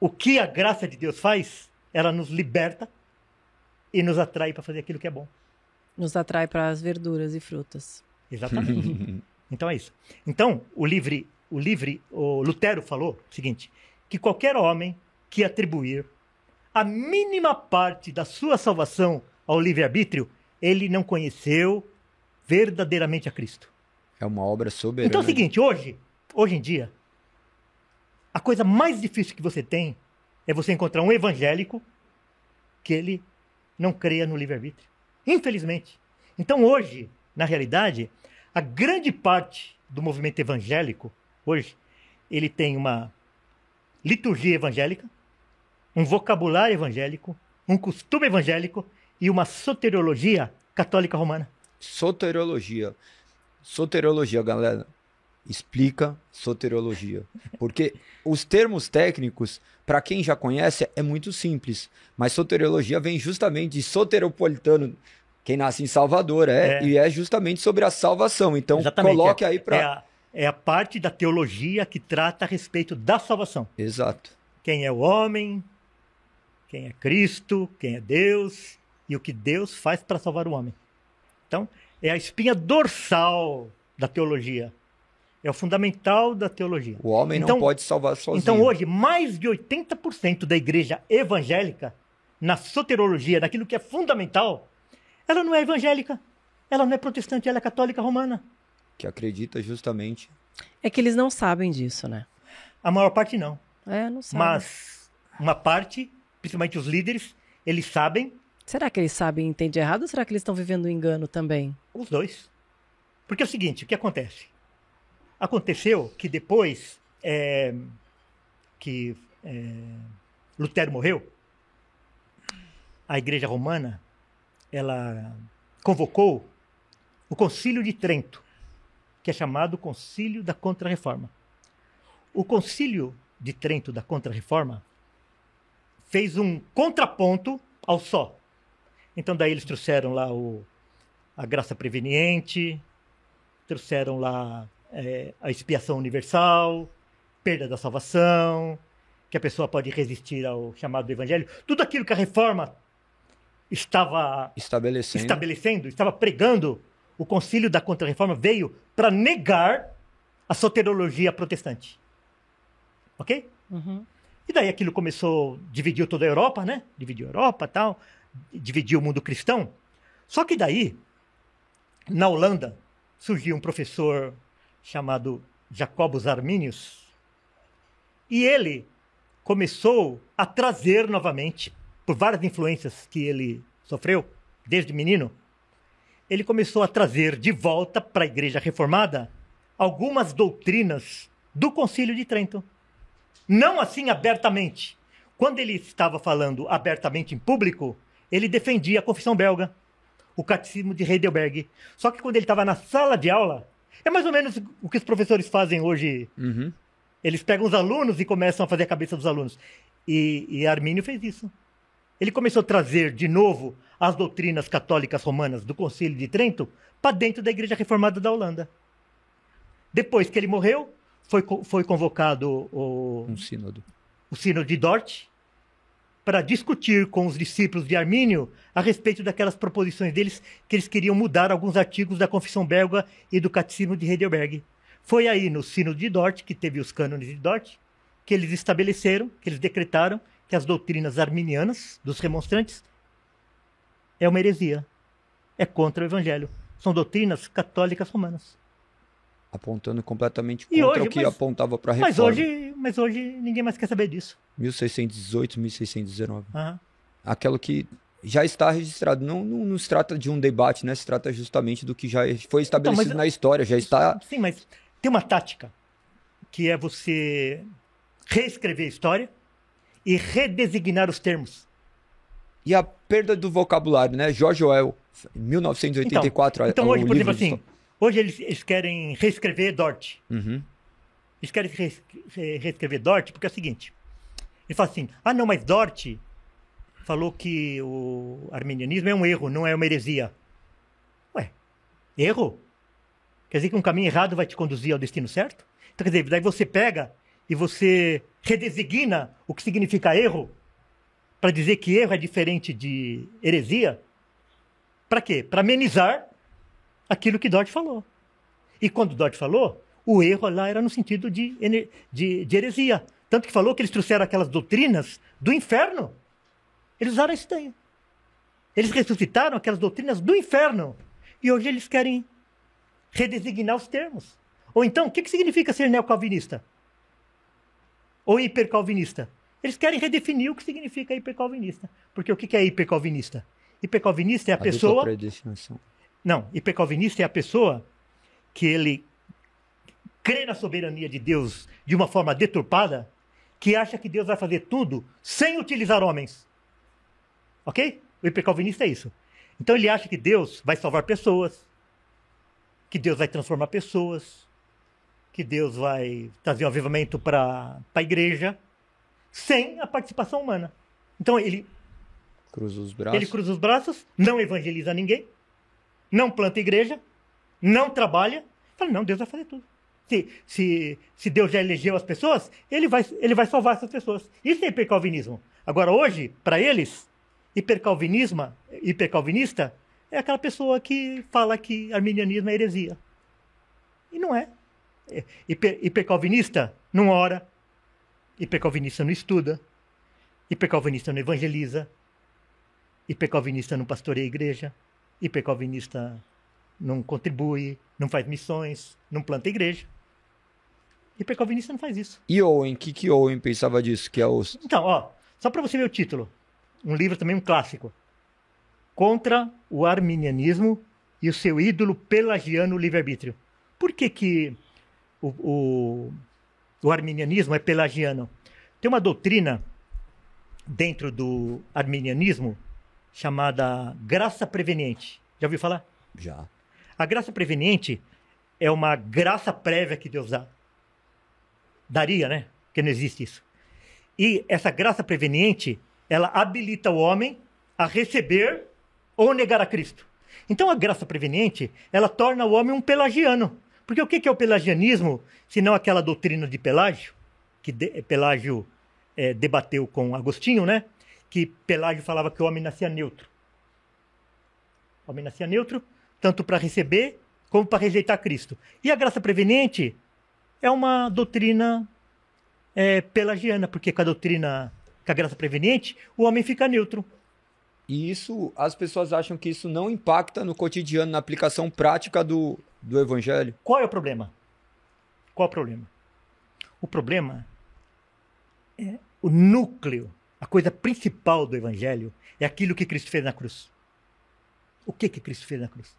O que a graça de Deus faz? Ela nos liberta e nos atrai para fazer aquilo que é bom. Nos atrai para as verduras e frutas. Exatamente. Então é isso. Então, o Lutero falou o seguinte, que qualquer homem que atribuir a mínima parte da sua salvação ao livre-arbítrio, ele não conheceu verdadeiramente a Cristo. É uma obra soberana. Então é o seguinte, hoje em dia, a coisa mais difícil que você tem é você encontrar um evangélico que ele não creia no livre-arbítrio. Infelizmente. Então hoje, na realidade, a grande parte do movimento evangélico, hoje, ele tem uma liturgia evangélica, um vocabulário evangélico, um costume evangélico e uma soteriologia católica romana. Soteriologia. Soteriologia, galera. explica soteriologia. Porque os termos técnicos, para quem já conhece, é muito simples. Mas soteriologia vem justamente de soteropolitano, quem nasce em Salvador, e é justamente sobre a salvação. Então, Exatamente, coloque aí para... É a parte da teologia que trata a respeito da salvação. Exato. Quem é o homem, quem é Cristo, quem é Deus e o que Deus faz para salvar o homem. Então, é a espinha dorsal da teologia. É o fundamental da teologia. O homem não pode salvar sozinho. Então, hoje, mais de 80% da igreja evangélica, na soteriologia, naquilo que é fundamental, ela não é evangélica, ela não é protestante, ela é católica romana. Que acredita justamente... É que eles não sabem disso, né? A maior parte não. Não sabem. Mas uma parte, principalmente os líderes, eles sabem. Será que eles sabem e entendem errado ou será que eles estão vivendo um engano também? Os dois. Porque é o seguinte, o que acontece? Aconteceu que depois que Lutero morreu, a Igreja Romana, ela convocou o Concílio de Trento, que é chamado Concílio da Contra-Reforma. O Concílio de Trento da Contra-Reforma fez um contraponto ao só. Então daí eles trouxeram lá a graça preveniente, trouxeram lá a expiação universal, perda da salvação, que a pessoa pode resistir ao chamado do evangelho. Tudo aquilo que a reforma estava estabelecendo, estava pregando, o concílio da Contra-Reforma veio para negar a soteriologia protestante. Ok? Uhum. E daí aquilo começou, dividiu toda a Europa, né? Dividiu a Europa, tal, dividiu o mundo cristão. Só que daí, na Holanda, surgiu um professor chamado Jacobus Arminius, e ele começou a trazer novamente, por várias influências que ele sofreu desde menino, ele começou a trazer de volta para a Igreja Reformada algumas doutrinas do Concílio de Trento. Não assim abertamente. Quando ele estava falando abertamente em público, ele defendia a confissão belga, o catecismo de Heidelberg. Só que quando ele estava na sala de aula, é mais ou menos o que os professores fazem hoje. Uhum. Eles pegam os alunos e começam a fazer a cabeça dos alunos. E Armínio fez isso. Ele começou a trazer de novo as doutrinas católicas romanas do Concílio de Trento para dentro da Igreja Reformada da Holanda. Depois que ele morreu, foi convocado o Sínodo de Dort para discutir com os discípulos de Armínio a respeito daquelas proposições deles que eles queriam mudar alguns artigos da Confissão Belga e do Catecismo de Heidelberg. Foi aí no Sínodo de Dort, que teve os cânones de Dort, que eles estabeleceram, que eles decretaram que as doutrinas arminianas dos remonstrantes é uma heresia, é contra o Evangelho. São doutrinas católicas romanas. Apontando completamente contra o que apontava para a reforma. Mas hoje ninguém mais quer saber disso. 1618, 1619. Uhum. Aquilo que já está registrado. Não se trata de um debate, né? Se trata justamente do que já foi estabelecido na história. Já está... Sim, mas tem uma tática que é você reescrever a história e redesignar os termos. E a perda do vocabulário, né? George Orwell, 1984. Então hoje, por exemplo, assim, hoje eles querem reescrever Dort. Uhum. Eles querem reescrever Dort porque é o seguinte. Ele fala assim, não, mas Dort falou que o arminianismo é um erro, não é uma heresia. Ué, erro? Quer dizer que um caminho errado vai te conduzir ao destino certo? Então, quer dizer, daí você pega e você redesigna o que significa erro para dizer que erro é diferente de heresia. Para quê? Para amenizar aquilo que Dort falou. E quando Dort falou, o erro lá era no sentido de heresia. Tanto que falou que eles trouxeram aquelas doutrinas do inferno. Eles usaram isso daí. Eles ressuscitaram aquelas doutrinas do inferno. E hoje eles querem redesignar os termos. Ou então, o que significa ser neocalvinista? Ou hipercalvinista? Eles querem redefinir o que significa hipercalvinista. Porque o que é hipercalvinista? Hipercalvinista é a pessoa... Não, hipercalvinista é a pessoa que ele crê na soberania de Deus de uma forma deturpada, que acha que Deus vai fazer tudo sem utilizar homens. Ok? O hipercalvinista é isso. Então ele acha que Deus vai salvar pessoas, que Deus vai transformar pessoas, que Deus vai trazer um avivamento para a igreja sem a participação humana. Então ele Cruza os braços. Ele cruza os braços, não evangeliza ninguém, não planta igreja, não trabalha. Fala, não, Deus vai fazer tudo. Se Deus já elegeu as pessoas, ele vai salvar essas pessoas. Isso é hipercalvinismo. Agora, hoje, para eles, hipercalvinista é aquela pessoa que fala que arminianismo é heresia. E não é. Hipercalvinista não ora, hipercalvinista não estuda, hipercalvinista não evangeliza, hipercalvinista não pastoreia a igreja, hipercalvinista não contribui, não faz missões, não planta igreja. Hipercalvinista não faz isso. E Owen, o que Owen pensava disso? Que é os... Então, ó, só para você ver o título. Um livro também, um clássico. Contra o arminianismo e o seu ídolo pelagiano livre-arbítrio. Por que o arminianismo é pelagiano? Tem uma doutrina dentro do arminianismo chamada graça preveniente. Já ouviu falar? Já. A graça preveniente é uma graça prévia que Deus dá. Daria, né? Porque não existe isso. E essa graça preveniente, ela habilita o homem a receber ou negar a Cristo. Então a graça preveniente, ela torna o homem um pelagiano. Porque o que é o pelagianismo, se não aquela doutrina de Pelágio, que Pelágio debateu com Agostinho, né? Que Pelágio falava que o homem nascia neutro. O homem nascia neutro, tanto para receber como para rejeitar Cristo. E a graça preveniente é uma doutrina pelagiana, porque com a graça preveniente, o homem fica neutro. E isso, as pessoas acham que isso não impacta no cotidiano, na aplicação prática do evangelho. Qual é o problema? Qual é o problema? O problema é o núcleo, a coisa principal do evangelho é aquilo que Cristo fez na cruz. O que Cristo fez na cruz?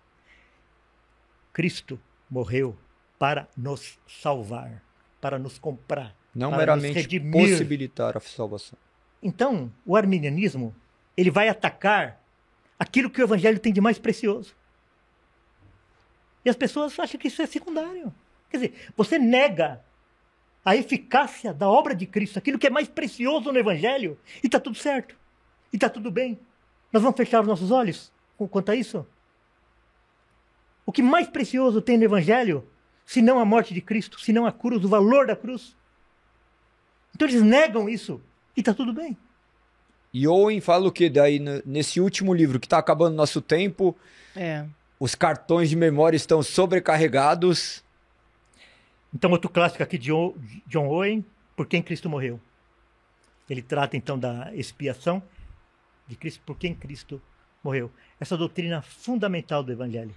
Cristo morreu para nos salvar, para nos comprar, Não para meramente nos redimir. possibilitar a salvação. Então, o arminianismo, ele vai atacar aquilo que o evangelho tem de mais precioso. E as pessoas acham que isso é secundário. Quer dizer, você nega a eficácia da obra de Cristo, aquilo que é mais precioso no evangelho, e está tudo certo. E está tudo bem. Nós vamos fechar os nossos olhos quanto a isso? O que mais precioso tem no evangelho, se não a morte de Cristo, se não a cruz, o valor da cruz? Então eles negam isso, e está tudo bem. E Owen fala o que daí nesse último livro, que está acabando nosso tempo, os cartões de memória estão sobrecarregados. Então, outro clássico aqui de John Owen, Por Quem Cristo Morreu. Ele trata, então, da expiação de Cristo, por quem Cristo morreu. Essa doutrina fundamental do Evangelho.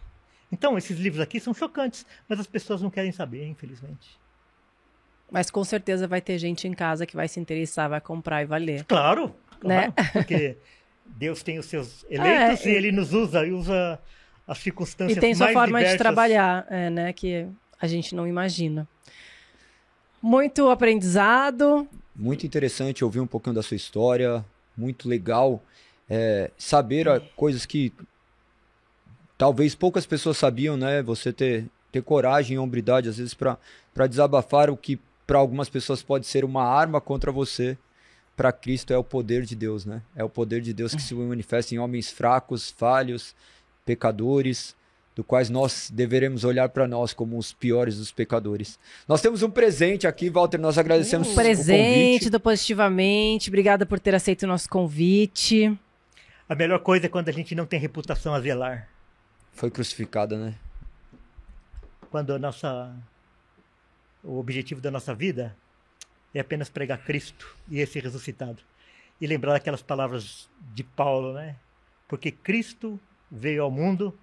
Então, esses livros aqui são chocantes, mas as pessoas não querem saber, infelizmente. Mas com certeza vai ter gente em casa que vai se interessar, vai comprar e vai ler. Claro, Né? porque Deus tem os seus eleitos e Ele nos usa as circunstâncias mais diversas. E tem sua forma de trabalhar, né, que a gente não imagina. Muito aprendizado. Muito interessante ouvir um pouquinho da sua história, muito legal saber coisas que talvez poucas pessoas sabiam, né? Você ter coragem e hombridade, às vezes, para desabafar o que para algumas pessoas pode ser uma arma contra você. Para Cristo é o poder de Deus, né? É o poder de Deus que se manifesta em homens fracos, falhos, pecadores, do quais nós deveremos olhar para nós como os piores dos pecadores. Nós temos um presente aqui, Walter, nós agradecemos o presente convite. do Positivamente, obrigada por ter aceito o nosso convite. A melhor coisa é quando a gente não tem reputação a zelar. Foi crucificada, né? Quando o objetivo da nossa vida é apenas pregar Cristo e esse ressuscitado. E lembrar aquelas palavras de Paulo, né? Porque Cristo veio ao mundo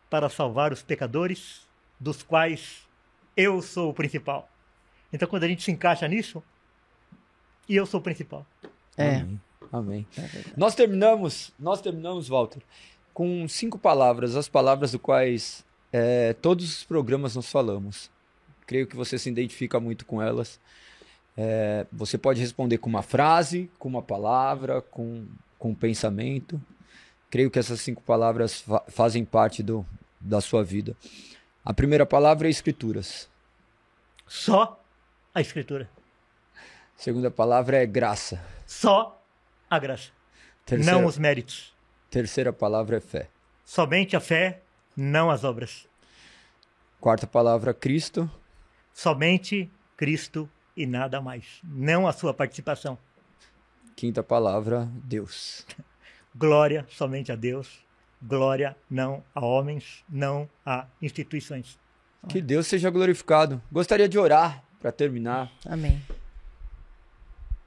para salvar os pecadores, dos quais eu sou o principal. Então, quando a gente se encaixa nisso, e eu sou o principal. Amém. Nós terminamos, Walter, com 5 palavras, as palavras do quais todos os programas nós falamos. Creio que você se identifica muito com elas. Você pode responder com uma frase, com uma palavra, com um pensamento. Creio que essas 5 palavras fazem parte da sua vida. A primeira palavra é Escrituras. Só a Escritura. Segunda palavra é graça. Só a graça. Não os méritos. Terceira palavra é fé. Somente a fé, não as obras. Quarta palavra, Cristo. Somente Cristo e nada mais. Não a sua participação. Quinta palavra, Deus. Glória somente a Deus. Glória não a homens, não a instituições. Que Deus seja glorificado. Gostaria de orar para terminar. Amém.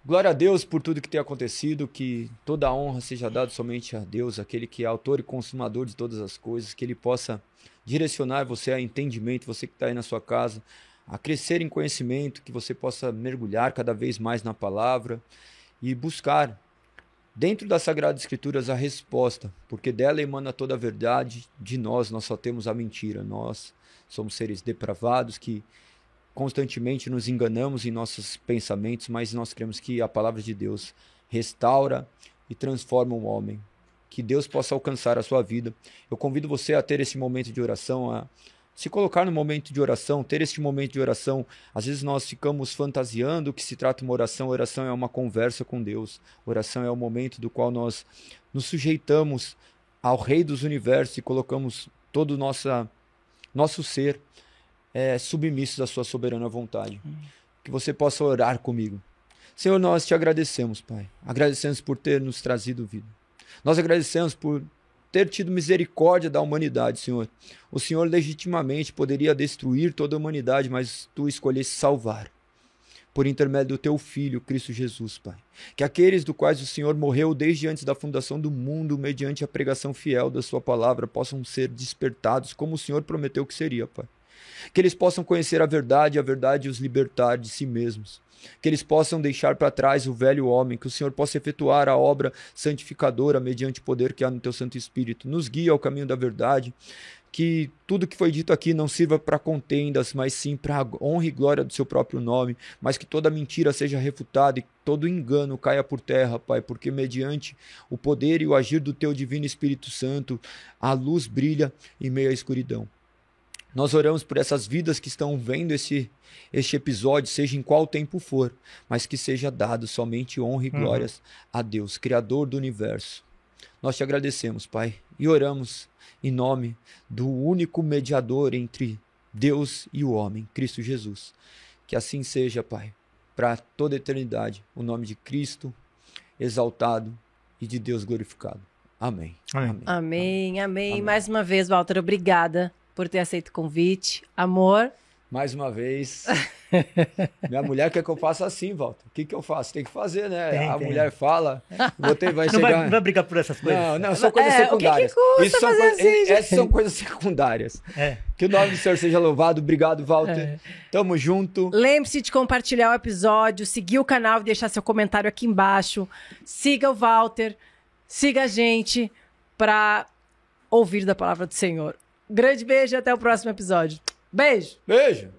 Glória a Deus por tudo que tem acontecido, que toda a honra seja dada somente a Deus, aquele que é autor e consumador de todas as coisas, que Ele possa direcionar você a entendimento, você que está aí na sua casa, a crescer em conhecimento, que você possa mergulhar cada vez mais na palavra e buscar dentro das Sagradas Escrituras a resposta, porque dela emana toda a verdade, de nós só temos a mentira, nós somos seres depravados que constantemente nos enganamos em nossos pensamentos, mas nós cremos que a palavra de Deus restaura e transforma o homem. Que Deus possa alcançar a sua vida. Eu convido você a ter esse momento de oração, a se colocar no momento de oração, ter este momento de oração. Às vezes nós ficamos fantasiando que se trata de uma oração. Oração é uma conversa com Deus. Oração é o momento do qual nós nos sujeitamos ao Rei dos Universos e colocamos todo o nosso ser submissos à sua soberana vontade. Que você possa orar comigo. Senhor, nós te agradecemos, Pai. Agradecemos por ter nos trazido vida. Nós agradecemos por ter tido misericórdia da humanidade, Senhor. O Senhor legitimamente poderia destruir toda a humanidade, mas tu escolheste salvar. Por intermédio do teu Filho, Cristo Jesus, Pai. Que aqueles do quais o Senhor morreu desde antes da fundação do mundo, mediante a pregação fiel da sua palavra, possam ser despertados, como o Senhor prometeu que seria, Pai. Que eles possam conhecer a verdade os libertar de si mesmos. Que eles possam deixar para trás o velho homem, que o Senhor possa efetuar a obra santificadora mediante o poder que há no teu Santo Espírito. Nos guia ao caminho da verdade, que tudo que foi dito aqui não sirva para contendas, mas sim para a honra e glória do seu próprio nome, mas que toda mentira seja refutada e todo engano caia por terra, Pai, porque mediante o poder e o agir do teu divino Espírito Santo, a luz brilha em meio à escuridão. Nós oramos por essas vidas que estão vendo este episódio, seja em qual tempo for, mas que seja dado somente honra e glórias a Deus, Criador do universo. Nós te agradecemos, Pai, e oramos em nome do único mediador entre Deus e o homem, Cristo Jesus. Que assim seja, Pai, para toda a eternidade, o nome de Cristo exaltado e de Deus glorificado. Amém. Amém. Amém, amém. Mais uma vez, Walter, obrigada por ter aceito o convite. Amor. Mais uma vez. Minha mulher quer que eu faça assim, Walter. O que eu faço? Tem que fazer, né? A mulher fala. Vai chegar... Não vai brigar por essas coisas. Não, são coisas secundárias. O que custa fazer assim, essas são coisas secundárias. Que o nome do Senhor seja louvado. Obrigado, Walter. Tamo junto. Lembre-se de compartilhar o episódio, seguir o canal e deixar seu comentário aqui embaixo. Siga o Walter. Siga a gente para ouvir da palavra do Senhor. Grande beijo e até o próximo episódio. Beijo! Beijo!